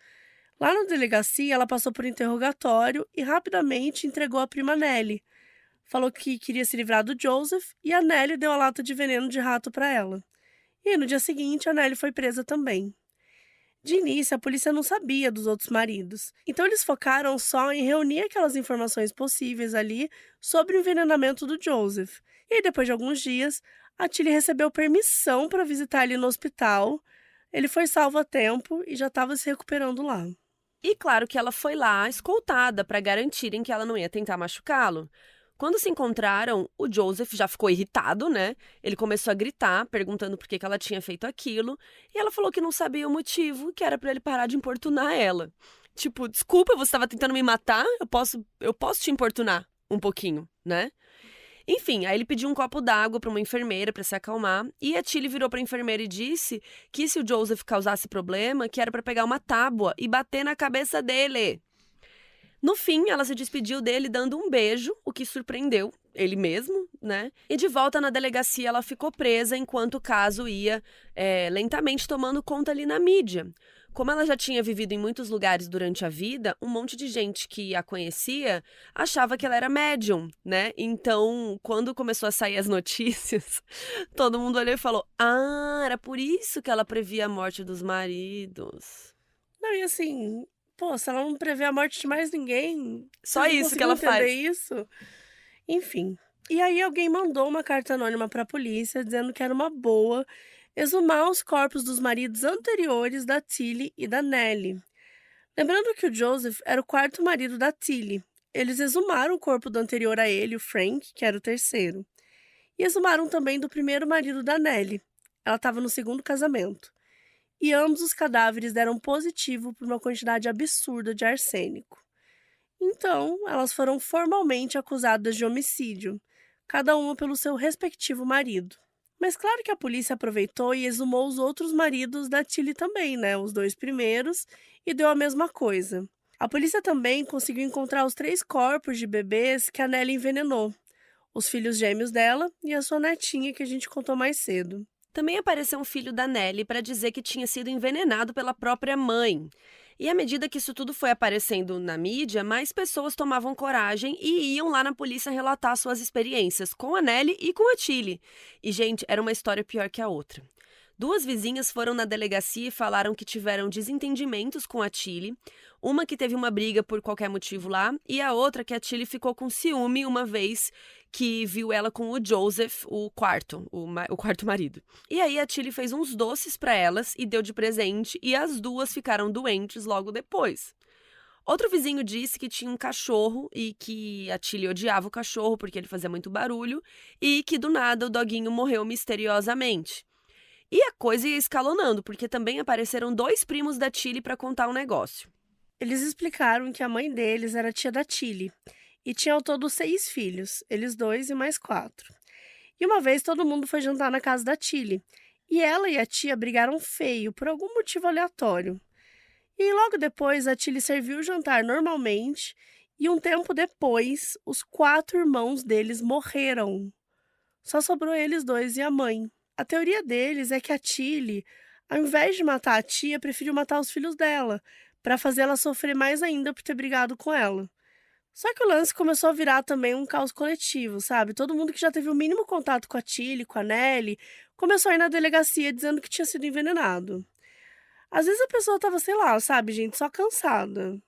Lá na delegacia, ela passou por interrogatório e rapidamente entregou a prima Nellie. Falou que queria se livrar do Joseph e a Nellie deu a lata de veneno de rato para ela. E no dia seguinte, a Nellie foi presa também. De início, a polícia não sabia dos outros maridos. Então, eles focaram só em reunir aquelas informações possíveis ali sobre o envenenamento do Joseph. E aí, depois de alguns dias, a Tilly recebeu permissão para visitar ele no hospital. Ele foi salvo a tempo e já estava se recuperando lá. E claro que ela foi lá escoltada para garantirem que ela não ia tentar machucá-lo. Quando se encontraram, o Joseph já ficou irritado, né? Ele começou a gritar, perguntando por que ela tinha feito aquilo, e ela falou que não sabia o motivo, que era pra ele parar de importunar ela. Tipo, desculpa, você estava tentando me matar? Eu posso te importunar um pouquinho, né? Enfim, aí ele pediu um copo d'água pra uma enfermeira pra se acalmar, e a Tilly virou pra enfermeira e disse que se o Joseph causasse problema, que era pra pegar uma tábua e bater na cabeça dele. No fim, ela se despediu dele dando um beijo, o que surpreendeu ele mesmo, né? E de volta na delegacia, ela ficou presa enquanto o caso ia lentamente tomando conta ali na mídia. Como ela já tinha vivido em muitos lugares durante a vida, um monte de gente que a conhecia achava que ela era médium, né? Então, quando começou a sair as notícias, todo mundo olhou e falou: Ah, era por isso que ela previa a morte dos maridos. Não, e assim, pô, se ela não prevê a morte de mais ninguém, Só vocês não isso que conseguiram ela entender faz. isso? Enfim. E aí alguém mandou uma carta anônima pra polícia dizendo que era uma boa exumar os corpos dos maridos anteriores da Tilly e da Nellie. Lembrando que o Joseph era o quarto marido da Tilly. Eles exumaram o corpo do anterior a ele, o Frank, que era o terceiro. E exumaram também do primeiro marido da Nellie. Ela estava no segundo casamento. E ambos os cadáveres deram positivo por uma quantidade absurda de arsênico. Então, elas foram formalmente acusadas de homicídio, cada uma pelo seu respectivo marido. Mas claro que a polícia aproveitou e exumou os outros maridos da Tilly também, né? Os dois primeiros, e deu a mesma coisa. A polícia também conseguiu encontrar os 3 corpos de bebês que a Nellie envenenou. Os filhos gêmeos dela e a sua netinha que a gente contou mais cedo. Também apareceu um filho da Nellie para dizer que tinha sido envenenado pela própria mãe. E à medida que isso tudo foi aparecendo na mídia, mais pessoas tomavam coragem e iam lá na polícia relatar suas experiências com a Nellie e com a Tilly. E, gente, era uma história pior que a outra. 2 vizinhas foram na delegacia e falaram que tiveram desentendimentos com a Tilly. Uma que teve uma briga por qualquer motivo lá, e a outra que a Tilly ficou com ciúme uma vez que viu ela com o Joseph, o quarto marido. E aí a Tilly fez uns doces para elas e deu de presente, e as 2 ficaram doentes logo depois. Outro vizinho disse que tinha um cachorro e que a Tilly odiava o cachorro porque ele fazia muito barulho, e que do nada o doguinho morreu misteriosamente. E a coisa ia escalonando, porque também apareceram 2 primos da Tilly para contar um negócio. Eles explicaram que a mãe deles era tia da Tilly e tinha ao todo 6 filhos, eles 2 e mais 4. E uma vez todo mundo foi jantar na casa da Tilly e ela e a tia brigaram feio por algum motivo aleatório. E logo depois a Tilly serviu o jantar normalmente e um tempo depois os 4 irmãos deles morreram. Só sobrou eles 2 e a mãe. A teoria deles é que a Tilly, ao invés de matar a tia, preferiu matar os filhos dela, para fazer ela sofrer mais ainda por ter brigado com ela. Só que o lance começou a virar também um caos coletivo, sabe? Todo mundo que já teve o mínimo contato com a Tilly, com a Nellie, começou a ir na delegacia dizendo que tinha sido envenenado. Às vezes a pessoa tava, sei lá, sabe, gente, só cansada.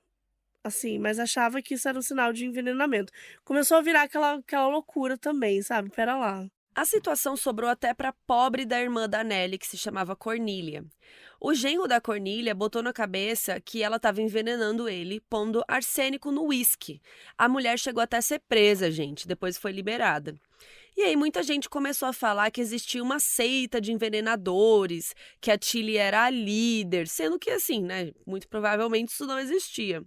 Assim, mas achava que isso era um sinal de envenenamento. Começou a virar aquela loucura também, sabe? Pera lá. A situação sobrou até para a pobre da irmã da Nellie, que se chamava Cornília. O genro da Cornília botou na cabeça que ela estava envenenando ele, pondo arsênico no uísque. A mulher chegou até a ser presa, gente, depois foi liberada. E aí muita gente começou a falar que existia uma seita de envenenadores, que a Tilly era a líder, sendo que assim, né, muito provavelmente isso não existia.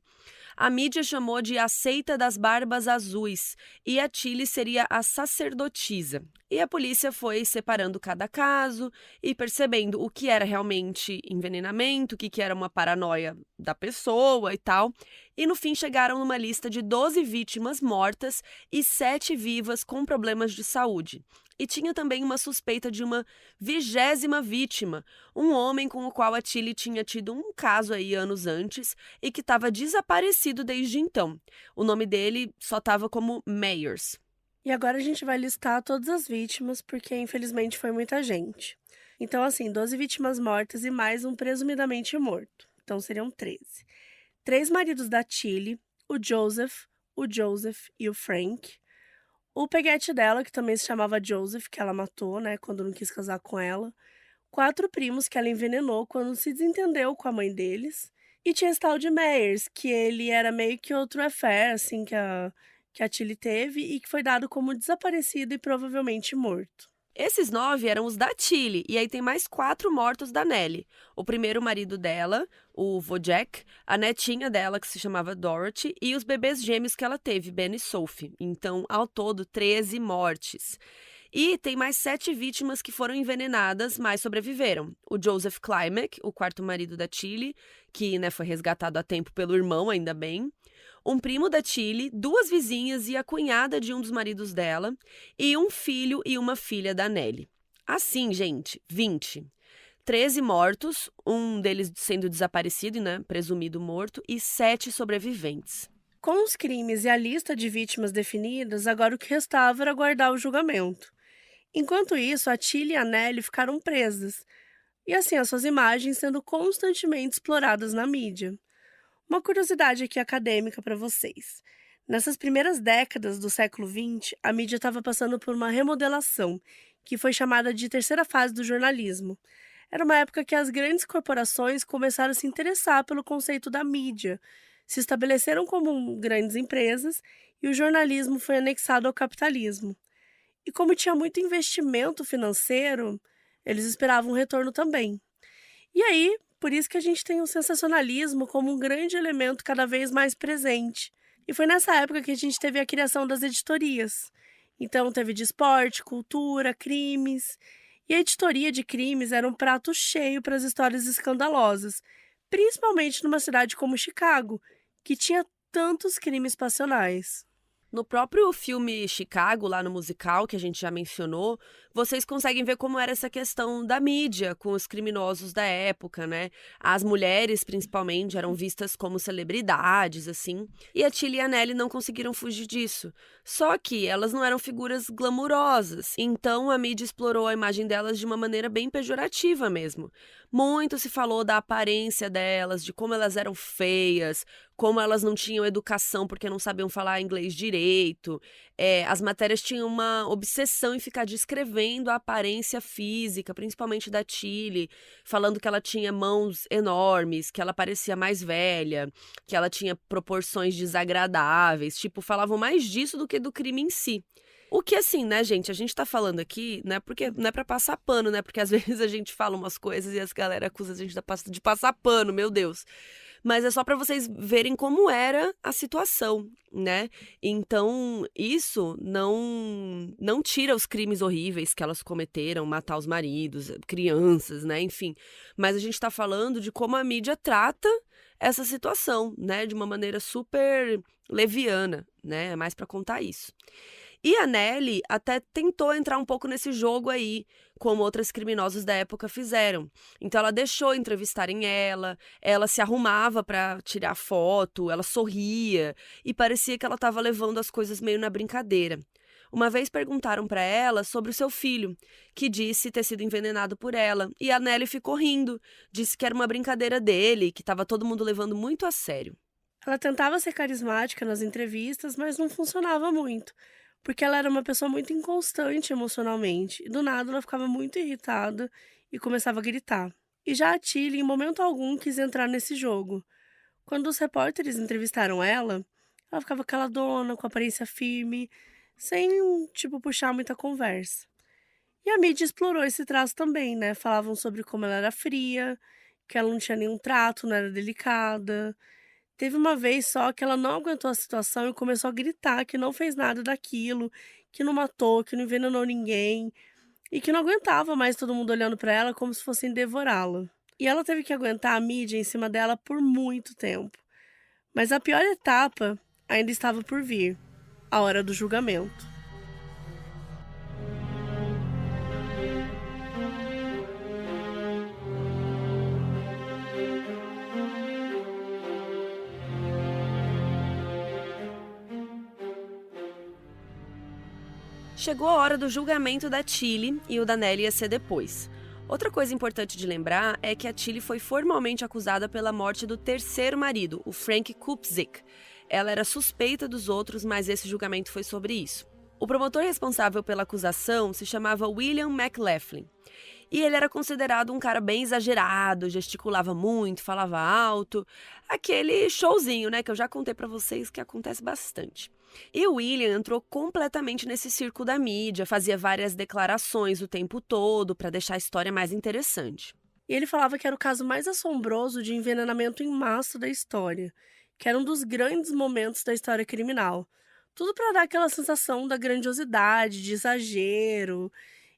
A mídia chamou de a seita das barbas azuis e a Tilly seria a sacerdotisa. E a polícia foi separando cada caso e percebendo o que era realmente envenenamento, o que era uma paranoia da pessoa e tal. E no fim chegaram numa lista de 12 vítimas mortas e 7 vivas com problemas de saúde. E tinha também uma suspeita de uma 20ª vítima, um homem com o qual a Tilly tinha tido um caso aí anos antes e que estava desaparecido desde então. O nome dele só estava como Meyers. E agora a gente vai listar todas as vítimas, porque infelizmente foi muita gente. Então, assim, 12 vítimas mortas e mais um presumidamente morto. Então seriam 13. 3 maridos da Tilly, o Joseph e o Frank. O peguete dela, que também se chamava Joseph, que ela matou, né, quando não quis casar com ela. 4 primos que ela envenenou quando se desentendeu com a mãe deles. E tinha esse tal de Meyers, que ele era meio que outro affair, assim, que a Tilly teve e que foi dado como desaparecido e provavelmente morto. Esses 9 eram os da Tilly, e aí tem mais 4 mortos da Nellie. O primeiro marido dela, o Wojciech, a netinha dela, que se chamava Dorothy, e os bebês gêmeos que ela teve, Ben e Sophie. Então, ao todo, 13 mortes. E tem mais 7 vítimas que foram envenenadas, mas sobreviveram. O Joseph Klimek, o quarto marido da Tilly, que foi resgatado a tempo pelo irmão, ainda bem. Um primo da Tilly, 2 vizinhas e a cunhada de um dos maridos dela, e um filho e uma filha da Nellie. Assim, gente, 20. 13 mortos, um deles sendo desaparecido, presumido morto, e 7 sobreviventes. Com os crimes e a lista de vítimas definidas, agora o que restava era aguardar o julgamento. Enquanto isso, a Tilly e a Nellie ficaram presas, e assim as suas imagens sendo constantemente exploradas na mídia. Uma curiosidade aqui acadêmica para vocês. Nessas primeiras décadas do século XX, a mídia estava passando por uma remodelação, que foi chamada de terceira fase do jornalismo. Era uma época que as grandes corporações começaram a se interessar pelo conceito da mídia, se estabeleceram como grandes empresas e o jornalismo foi anexado ao capitalismo. E como tinha muito investimento financeiro, eles esperavam um retorno também. E aí, por isso que a gente tem o sensacionalismo como um grande elemento cada vez mais presente. E foi nessa época que a gente teve a criação das editorias. Então teve de esporte, cultura, crimes. E a editoria de crimes era um prato cheio para as histórias escandalosas, principalmente numa cidade como Chicago, que tinha tantos crimes passionais. No próprio filme Chicago, lá no musical, que a gente já mencionou, vocês conseguem ver como era essa questão da mídia com os criminosos da época, né? As mulheres, principalmente, eram vistas como celebridades, assim. E a Tilly e a Nellie não conseguiram fugir disso. Só que elas não eram figuras glamurosas. Então, a mídia explorou a imagem delas de uma maneira bem pejorativa mesmo. Muito se falou da aparência delas, de como elas eram feias, como elas não tinham educação porque não sabiam falar inglês direito. As matérias tinham uma obsessão em ficar descrevendo a aparência física, principalmente da Tilly, falando que ela tinha mãos enormes, que ela parecia mais velha, que ela tinha proporções desagradáveis. Falavam mais disso do que do crime em si. O que assim, né, gente, a gente tá falando aqui, né, porque não é pra passar pano, né, porque às vezes a gente fala umas coisas e as galera acusam a gente de passar pano, meu Deus. Mas é só pra vocês verem como era a situação, né? Então, isso não tira os crimes horríveis que elas cometeram, matar os maridos, crianças, né, enfim. Mas a gente tá falando de como a mídia trata essa situação, né, de uma maneira super leviana, né, é mais pra contar isso. E a Nellie até tentou entrar um pouco nesse jogo aí, como outras criminosas da época fizeram. Então ela deixou entrevistarem ela se arrumava para tirar foto, ela sorria e parecia que ela estava levando as coisas meio na brincadeira. Uma vez perguntaram para ela sobre o seu filho, que disse ter sido envenenado por ela, e a Nellie ficou rindo, disse que era uma brincadeira dele, que estava todo mundo levando muito a sério. Ela tentava ser carismática nas entrevistas, mas não funcionava muito, porque ela era uma pessoa muito inconstante emocionalmente, e do nada ela ficava muito irritada e começava a gritar. E já a Tilly, em momento algum, quis entrar nesse jogo. Quando os repórteres entrevistaram ela ficava caladona, com aparência firme, sem, puxar muita conversa. E a mídia explorou esse traço também, né? Falavam sobre como ela era fria, que ela não tinha nenhum trato, não era delicada. Teve uma vez só que ela não aguentou a situação e começou a gritar que não fez nada daquilo, que não matou, que não envenenou ninguém e que não aguentava mais todo mundo olhando para ela como se fossem devorá-la. E ela teve que aguentar a mídia em cima dela por muito tempo. Mas a pior etapa ainda estava por vir, a hora do julgamento. Chegou a hora do julgamento da Tilly e o da Nellie ia ser depois. Outra coisa importante de lembrar é que a Tilly foi formalmente acusada pela morte do terceiro marido, o Frank Kupczyk. Ela era suspeita dos outros, mas esse julgamento foi sobre isso. O promotor responsável pela acusação se chamava William McLaughlin. E ele era considerado um cara bem exagerado, gesticulava muito, falava alto. Aquele showzinho, né, que eu já contei pra vocês que acontece bastante. E o William entrou completamente nesse circo da mídia, fazia várias declarações o tempo todo para deixar a história mais interessante. E ele falava que era o caso mais assombroso de envenenamento em massa da história, que era um dos grandes momentos da história criminal. Tudo para dar aquela sensação da grandiosidade, de exagero.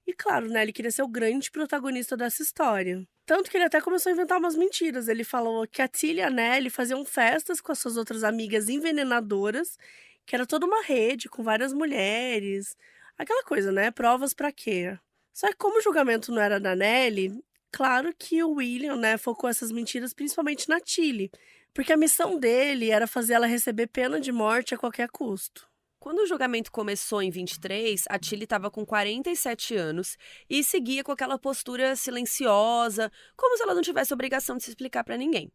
E claro, né, ele queria ser o grande protagonista dessa história. Tanto que ele até começou a inventar umas mentiras. Ele falou que a Tilly e a Nellie faziam festas com as suas outras amigas envenenadoras, que era toda uma rede com várias mulheres. Aquela coisa, né? Provas pra quê? Só que como o julgamento não era da Nellie, claro que o William, né, focou essas mentiras principalmente na Tilly, porque a missão dele era fazer ela receber pena de morte a qualquer custo. Quando o julgamento começou em 23, a Tilly estava com 47 anos e seguia com aquela postura silenciosa, como se ela não tivesse obrigação de se explicar para ninguém.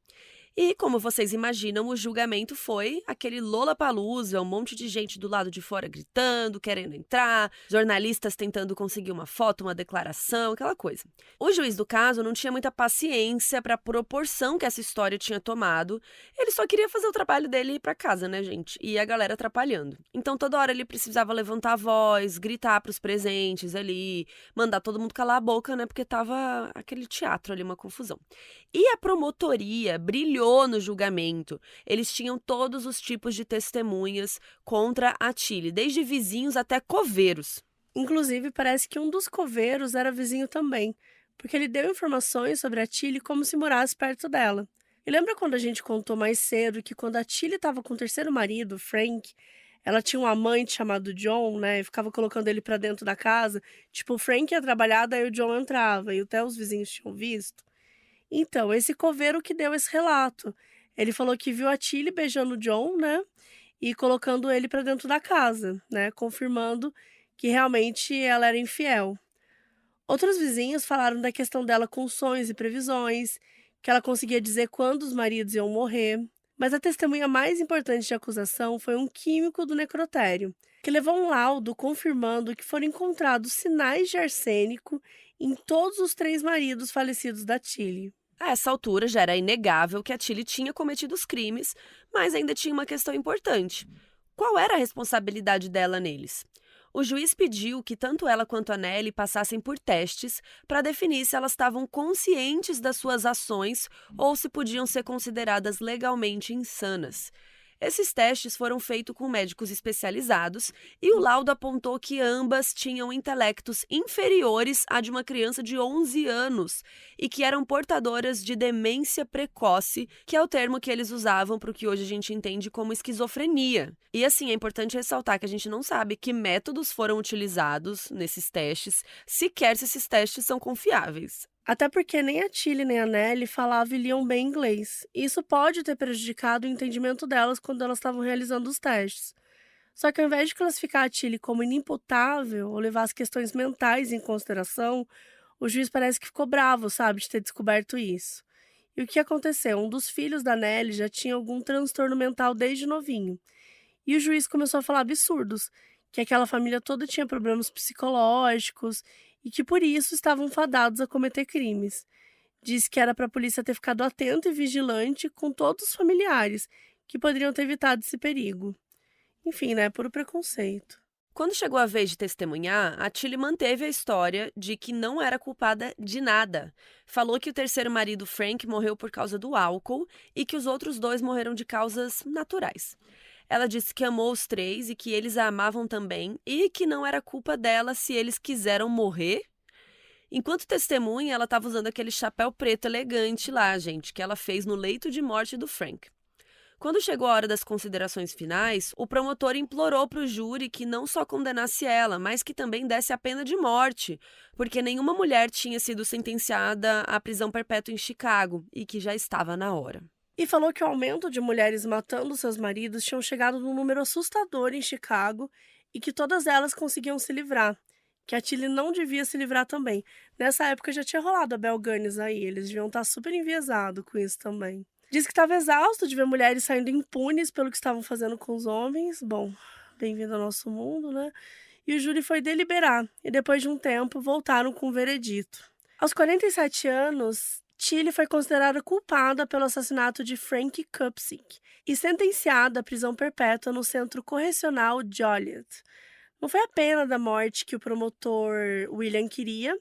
E, como vocês imaginam, o julgamento foi aquele Lollapalooza, um monte de gente do lado de fora gritando, querendo entrar, jornalistas tentando conseguir uma foto, uma declaração, aquela coisa. O juiz do caso não tinha muita paciência para a proporção que essa história tinha tomado, ele só queria fazer o trabalho dele e ir para casa, né, gente? E a galera atrapalhando. Então, toda hora ele precisava levantar a voz, gritar para os presentes ali, mandar todo mundo calar a boca, né, porque tava aquele teatro ali, uma confusão. E a promotoria brilhou no julgamento. Eles tinham todos os tipos de testemunhas contra a Tilly, desde vizinhos até coveiros. Inclusive, parece que um dos coveiros era vizinho também, porque ele deu informações sobre a Tilly como se morasse perto dela. E lembra quando a gente contou mais cedo que quando a Tilly estava com o terceiro marido, Frank, ela tinha um amante chamado John, né, e ficava colocando ele pra dentro da casa, tipo, o Frank ia trabalhar, daí o John entrava, e até os vizinhos tinham visto. Então, esse coveiro que deu esse relato. Ele falou que viu a Tilly beijando o John, né? E colocando ele pra dentro da casa, né? Confirmando que realmente ela era infiel. Outros vizinhos falaram da questão dela com sonhos e previsões, que ela conseguia dizer quando os maridos iam morrer. Mas a testemunha mais importante de acusação foi um químico do necrotério, que levou um laudo confirmando que foram encontrados sinais de arsênico em todos os 3 maridos falecidos da Tilly. A essa altura já era inegável que a Tilly tinha cometido os crimes, mas ainda tinha uma questão importante. Qual era a responsabilidade dela neles? O juiz pediu que tanto ela quanto a Nellie passassem por testes para definir se elas estavam conscientes das suas ações ou se podiam ser consideradas legalmente insanas. Esses testes foram feitos com médicos especializados e o laudo apontou que ambas tinham intelectos inferiores à de uma criança de 11 anos e que eram portadoras de demência precoce, que é o termo que eles usavam para o que hoje a gente entende como esquizofrenia. E assim, é importante ressaltar que a gente não sabe que métodos foram utilizados nesses testes, sequer se esses testes são confiáveis. Até porque nem a Tilly nem a Nellie falavam e liam bem inglês. E isso pode ter prejudicado o entendimento delas quando elas estavam realizando os testes. Só que ao invés de classificar a Tilly como inimputável ou levar as questões mentais em consideração, o juiz parece que ficou bravo, sabe, de ter descoberto isso. E o que aconteceu? Um dos filhos da Nellie já tinha algum transtorno mental desde novinho. E o juiz começou a falar absurdos, que aquela família toda tinha problemas psicológicos e que por isso estavam fadados a cometer crimes. Disse que era para a polícia ter ficado atenta e vigilante com todos os familiares, que poderiam ter evitado esse perigo. Enfim, né, puro preconceito. Quando chegou a vez de testemunhar, a Tilly manteve a história de que não era culpada de nada. Falou que o terceiro marido, Frank, morreu por causa do álcool e que os outros 2 morreram de causas naturais. Ela disse que amou os 3 e que eles a amavam também e que não era culpa dela se eles quiseram morrer. Enquanto testemunha, ela estava usando aquele chapéu preto elegante lá, gente, que ela fez no leito de morte do Frank. Quando chegou a hora das considerações finais, o promotor implorou para o júri que não só condenasse ela, mas que também desse a pena de morte, porque nenhuma mulher tinha sido sentenciada à prisão perpétua em Chicago e que já estava na hora. E falou que o aumento de mulheres matando seus maridos tinham chegado num número assustador em Chicago e que todas elas conseguiam se livrar, que a Tilly não devia se livrar também. Nessa época já tinha rolado a Bel Gunness aí, eles deviam estar super enviesados com isso também. Diz que estava exausto de ver mulheres saindo impunes pelo que estavam fazendo com os homens. Bom, bem-vindo ao nosso mundo, né? E o júri foi deliberar, e depois de um tempo voltaram com o veredito. Aos 47 anos, Tilly foi considerada culpada pelo assassinato de Frank Kupsik e sentenciada à prisão perpétua no Centro Correcional Joliet. Não foi a pena da morte que o promotor William queria,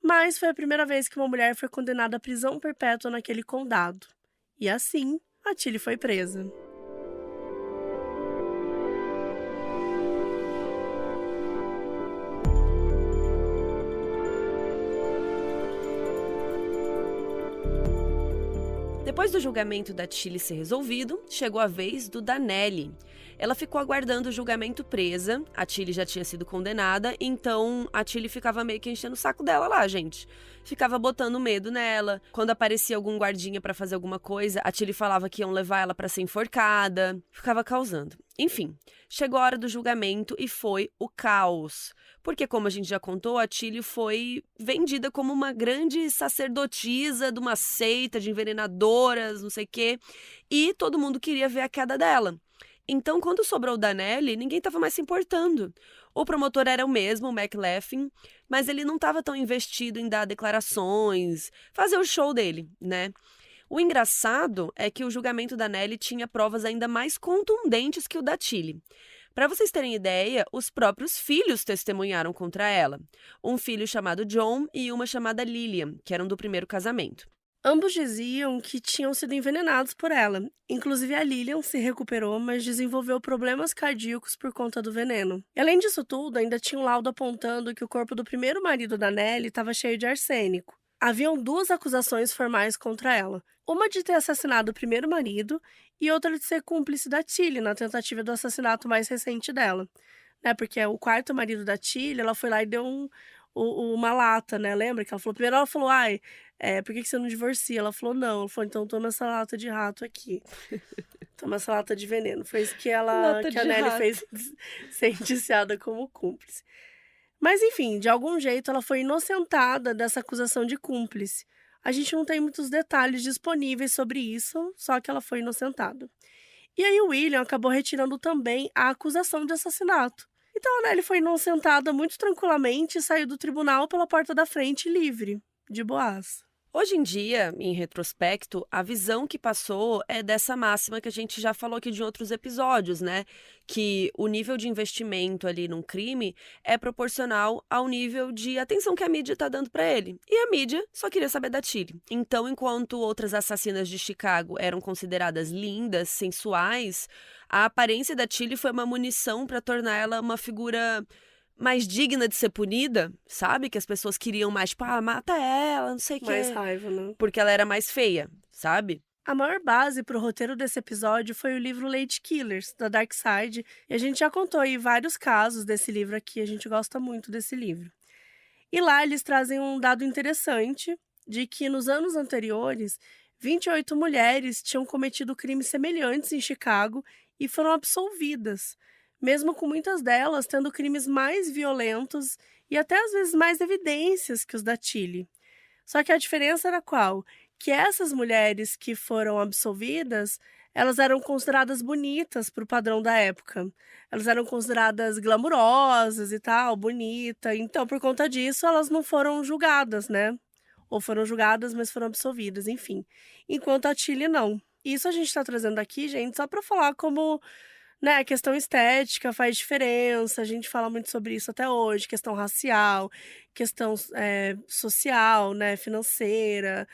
mas foi a primeira vez que uma mulher foi condenada à prisão perpétua naquele condado. E assim, a Tilly foi presa. Depois do julgamento da Tilly ser resolvido, chegou a vez do Danelli. Ela ficou aguardando o julgamento presa, a Tilly já tinha sido condenada, então a Tilly ficava meio que enchendo o saco dela lá, gente. Ficava botando medo nela. Quando aparecia algum guardinha pra fazer alguma coisa, a Tilly falava que iam levar ela pra ser enforcada. Ficava causando. Enfim, chegou a hora do julgamento e foi o caos. Porque, como a gente já contou, a Tilly foi vendida como uma grande sacerdotisa de uma seita de envenenadoras, não sei o quê. E todo mundo queria ver a queda dela. Então, quando sobrou o Danelli, ninguém estava mais se importando. O promotor era o mesmo, o McLaughlin, mas ele não estava tão investido em dar declarações, fazer o show dele, né? O engraçado é que o julgamento da Nelly tinha provas ainda mais contundentes que o da Tilly. Para vocês terem ideia, os próprios filhos testemunharam contra ela. Um filho chamado John e uma chamada Lillian, que eram do primeiro casamento. Ambos diziam que tinham sido envenenados por ela. Inclusive, a Lillian se recuperou, mas desenvolveu problemas cardíacos por conta do veneno. E, além disso tudo, ainda tinha um laudo apontando que o corpo do primeiro marido da Nelly estava cheio de arsênico. Haviam 2 acusações formais contra ela. Uma de ter assassinado o primeiro marido e outra de ser cúmplice da Tilly na tentativa do assassinato mais recente dela. Porque o quarto marido da Tilly, ela foi lá e deu uma lata, né? Lembra que ela falou? Primeiro ela falou, por que você não divorcia? Ela falou, não. Ela falou, então toma essa lata de rato aqui. Toma essa lata de veneno. Foi isso que a Nelly fez, ser indiciada como cúmplice. Mas, enfim, de algum jeito ela foi inocentada dessa acusação de cúmplice. A gente não tem muitos detalhes disponíveis sobre isso, só que ela foi inocentada. E aí o William acabou retirando também a acusação de assassinato. Então a Nelly foi inocentada muito tranquilamente e saiu do tribunal pela porta da frente livre, de boas. Hoje em dia, em retrospecto, a visão que passou é dessa máxima que a gente já falou aqui de outros episódios, né? Que o nível de investimento ali num crime é proporcional ao nível de atenção que a mídia tá dando pra ele. E a mídia só queria saber da Tilly. Então, enquanto outras assassinas de Chicago eram consideradas lindas, sensuais, a aparência da Tilly foi uma munição pra tornar ela uma figura mais digna de ser punida, sabe? Que as pessoas queriam mais, tipo, mata ela, não sei o quê. Mais raiva, né? Porque ela era mais feia, sabe? A maior base para o roteiro desse episódio foi o livro Lady Killers, da Dark Side, e a gente já contou aí vários casos desse livro aqui, a gente gosta muito desse livro. E lá eles trazem um dado interessante de que nos anos anteriores, 28 mulheres tinham cometido crimes semelhantes em Chicago e foram absolvidas, mesmo com muitas delas tendo crimes mais violentos e até às vezes mais evidências que os da Tilly. Só que a diferença era qual? Que essas mulheres que foram absolvidas, elas eram consideradas bonitas para o padrão da época. Elas eram consideradas glamurosas e tal, bonita. Então, por conta disso, elas não foram julgadas, né? Ou foram julgadas, mas foram absolvidas, enfim. Enquanto a Tilly não. Isso a gente está trazendo aqui, gente, só para falar como, né, a questão estética faz diferença, a gente fala muito sobre isso até hoje, questão racial, questão social, né, financeira,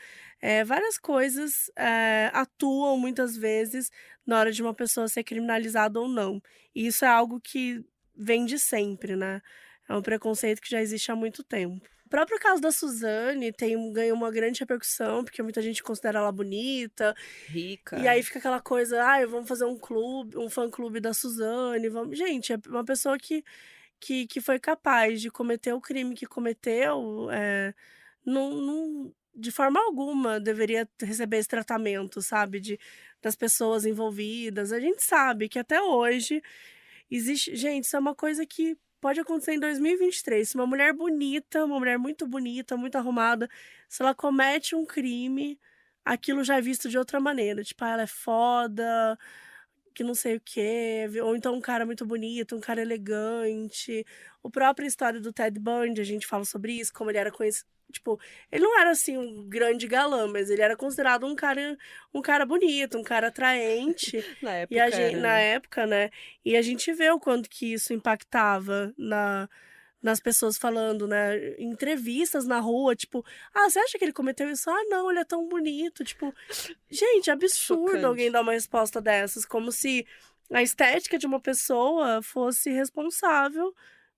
várias coisas atuam muitas vezes na hora de uma pessoa ser criminalizada ou não. E isso é algo que vem de sempre, né? É um preconceito que já existe há muito tempo. O próprio caso da Suzane ganhou uma grande repercussão, porque muita gente considera ela bonita. Rica. E aí fica aquela coisa, vamos fazer um fã-clube da Suzane. Gente, é uma pessoa que foi capaz de cometer o crime que cometeu, de forma alguma deveria receber esse tratamento, sabe? Das pessoas envolvidas. A gente sabe que até hoje existe... Gente, isso é uma coisa que pode acontecer em 2023. Se uma mulher bonita, uma mulher muito bonita, muito arrumada, se ela comete um crime, aquilo já é visto de outra maneira. Tipo, ela é foda, que não sei o quê, ou então um cara muito bonito, um cara elegante. A própria história do Ted Bundy, a gente fala sobre isso, como ele era conhecido. Tipo, ele não era assim um grande galã, mas ele era considerado um cara bonito, um cara atraente. Na E época era, na né? época, né? E a gente vê o quanto que isso impactava nas pessoas falando, né? Em entrevistas na rua, tipo, você acha que ele cometeu isso? Ah, não, ele é tão bonito. Tipo, gente, absurdo alguém Chocante. dar uma resposta dessas, como se a estética de uma pessoa fosse responsável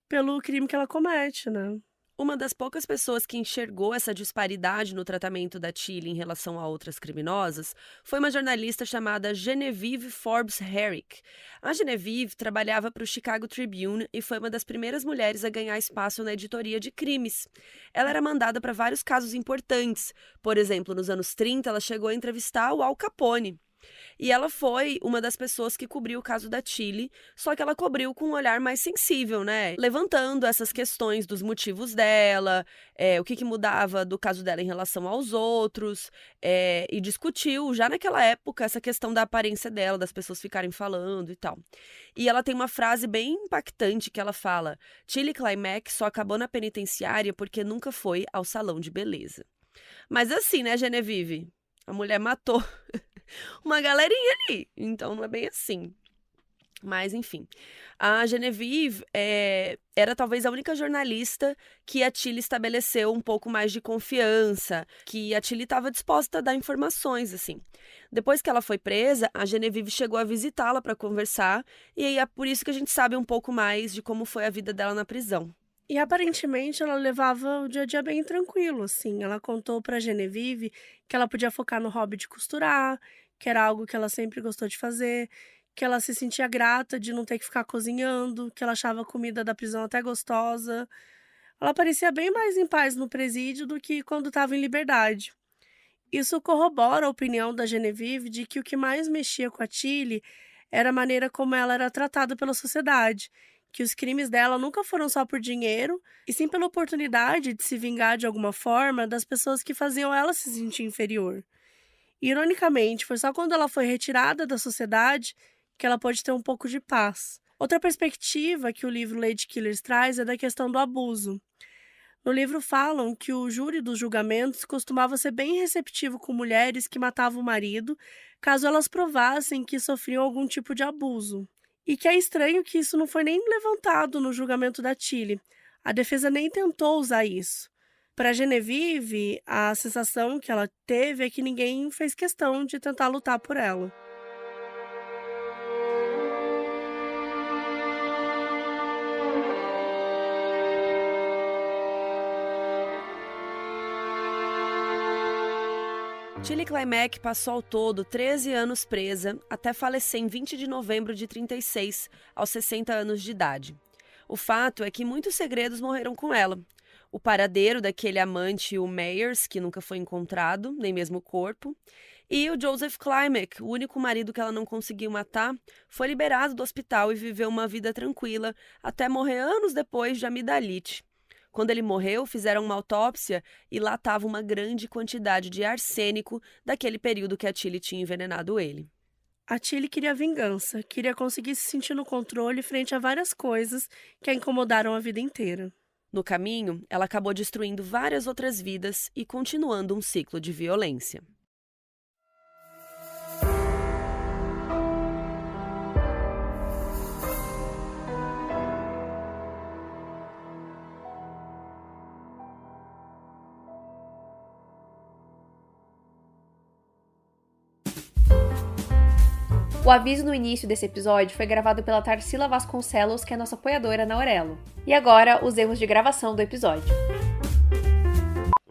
pelo crime que ela comete, né? Uma das poucas pessoas que enxergou essa disparidade no tratamento da Tilly em relação a outras criminosas foi uma jornalista chamada Genevieve Forbes Herrick. A Genevieve trabalhava para o Chicago Tribune e foi uma das primeiras mulheres a ganhar espaço na editoria de crimes. Ela era mandada para vários casos importantes. Por exemplo, nos anos 30, ela chegou a entrevistar o Al Capone. E ela foi uma das pessoas que cobriu o caso da Tilly, só que ela cobriu com um olhar mais sensível, né? Levantando essas questões dos motivos dela, o que mudava do caso dela em relação aos outros, e discutiu já naquela época essa questão da aparência dela, das pessoas ficarem falando e tal. E ela tem uma frase bem impactante que ela fala: Tilly Klimek só acabou na penitenciária porque nunca foi ao salão de beleza. Mas assim, né, Genevieve? A mulher matou uma galerinha ali, então não é bem assim. Mas, enfim, a Genevieve era talvez a única jornalista que a Tilly estabeleceu um pouco mais de confiança, que a Tilly estava disposta a dar informações, assim. Depois que ela foi presa, a Genevieve chegou a visitá-la para conversar, e aí é por isso que a gente sabe um pouco mais de como foi a vida dela na prisão. E aparentemente ela levava o dia a dia bem tranquilo, assim. Ela contou pra Genevieve que ela podia focar no hobby de costurar, que era algo que ela sempre gostou de fazer, que ela se sentia grata de não ter que ficar cozinhando, que ela achava a comida da prisão até gostosa. Ela parecia bem mais em paz no presídio do que quando estava em liberdade. Isso corrobora a opinião da Genevieve de que o que mais mexia com a Tilly era a maneira como ela era tratada pela sociedade, que os crimes dela nunca foram só por dinheiro, e sim pela oportunidade de se vingar de alguma forma das pessoas que faziam ela se sentir inferior. Ironicamente, foi só quando ela foi retirada da sociedade que ela pôde ter um pouco de paz. Outra perspectiva que o livro Lady Killers traz é da questão do abuso. No livro falam que o júri dos julgamentos costumava ser bem receptivo com mulheres que matavam o marido, caso elas provassem que sofriam algum tipo de abuso. E que é estranho que isso não foi nem levantado no julgamento da Tilly. A defesa nem tentou usar isso. Para Genevieve, a sensação que ela teve é que ninguém fez questão de tentar lutar por ela. Tilly Klimek passou ao todo 13 anos presa, até falecer em 20 de novembro de 36, aos 60 anos de idade. O fato é que muitos segredos morreram com ela. O paradeiro daquele amante, o Meyers, que nunca foi encontrado, nem mesmo o corpo, e o Joseph Klimek, o único marido que ela não conseguiu matar, foi liberado do hospital e viveu uma vida tranquila, até morrer anos depois de amidalite. Quando ele morreu, fizeram uma autópsia e lá estava uma grande quantidade de arsênico daquele período que a Tilly tinha envenenado ele. A Tilly queria vingança, queria conseguir se sentir no controle frente a várias coisas que a incomodaram a vida inteira. No caminho, ela acabou destruindo várias outras vidas e continuando um ciclo de violência. O aviso no início desse episódio foi gravado pela Tarsila Vasconcelos, que é nossa apoiadora na Aurelo. E agora, os erros de gravação do episódio.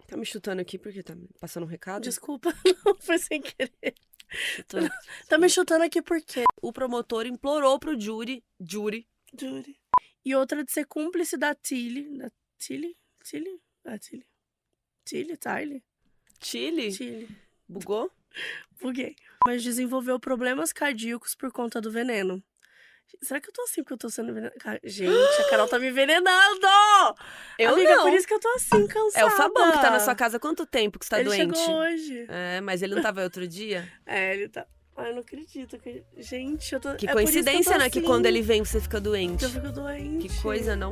Tá me chutando aqui porque tá me passando um recado? Desculpa, não foi sem querer. Chutando. Tá me chutando aqui por quê? O promotor implorou pro júri. E outra de ser cúmplice da Tilly. Da Tilly? Tilly? Ah, Tilly. Tilly? Tilly? Bugou? Buguei. Mas desenvolveu problemas cardíacos por conta do veneno. Será que eu tô assim porque eu tô sendo envenenada? Gente, a Carol tá me envenenando! Eu Amiga, não. por isso que eu tô assim, cansada. É o Fabão que tá na sua casa há quanto tempo que você tá ele doente? Chegou hoje. É, mas ele não tava aí outro dia? É, ele tá. Ai, eu não acredito. Gente, eu tô... Que é por isso que eu coincidência, tô né? Que assim, quando ele vem, você fica doente. eu fico doente. Que coisa, não?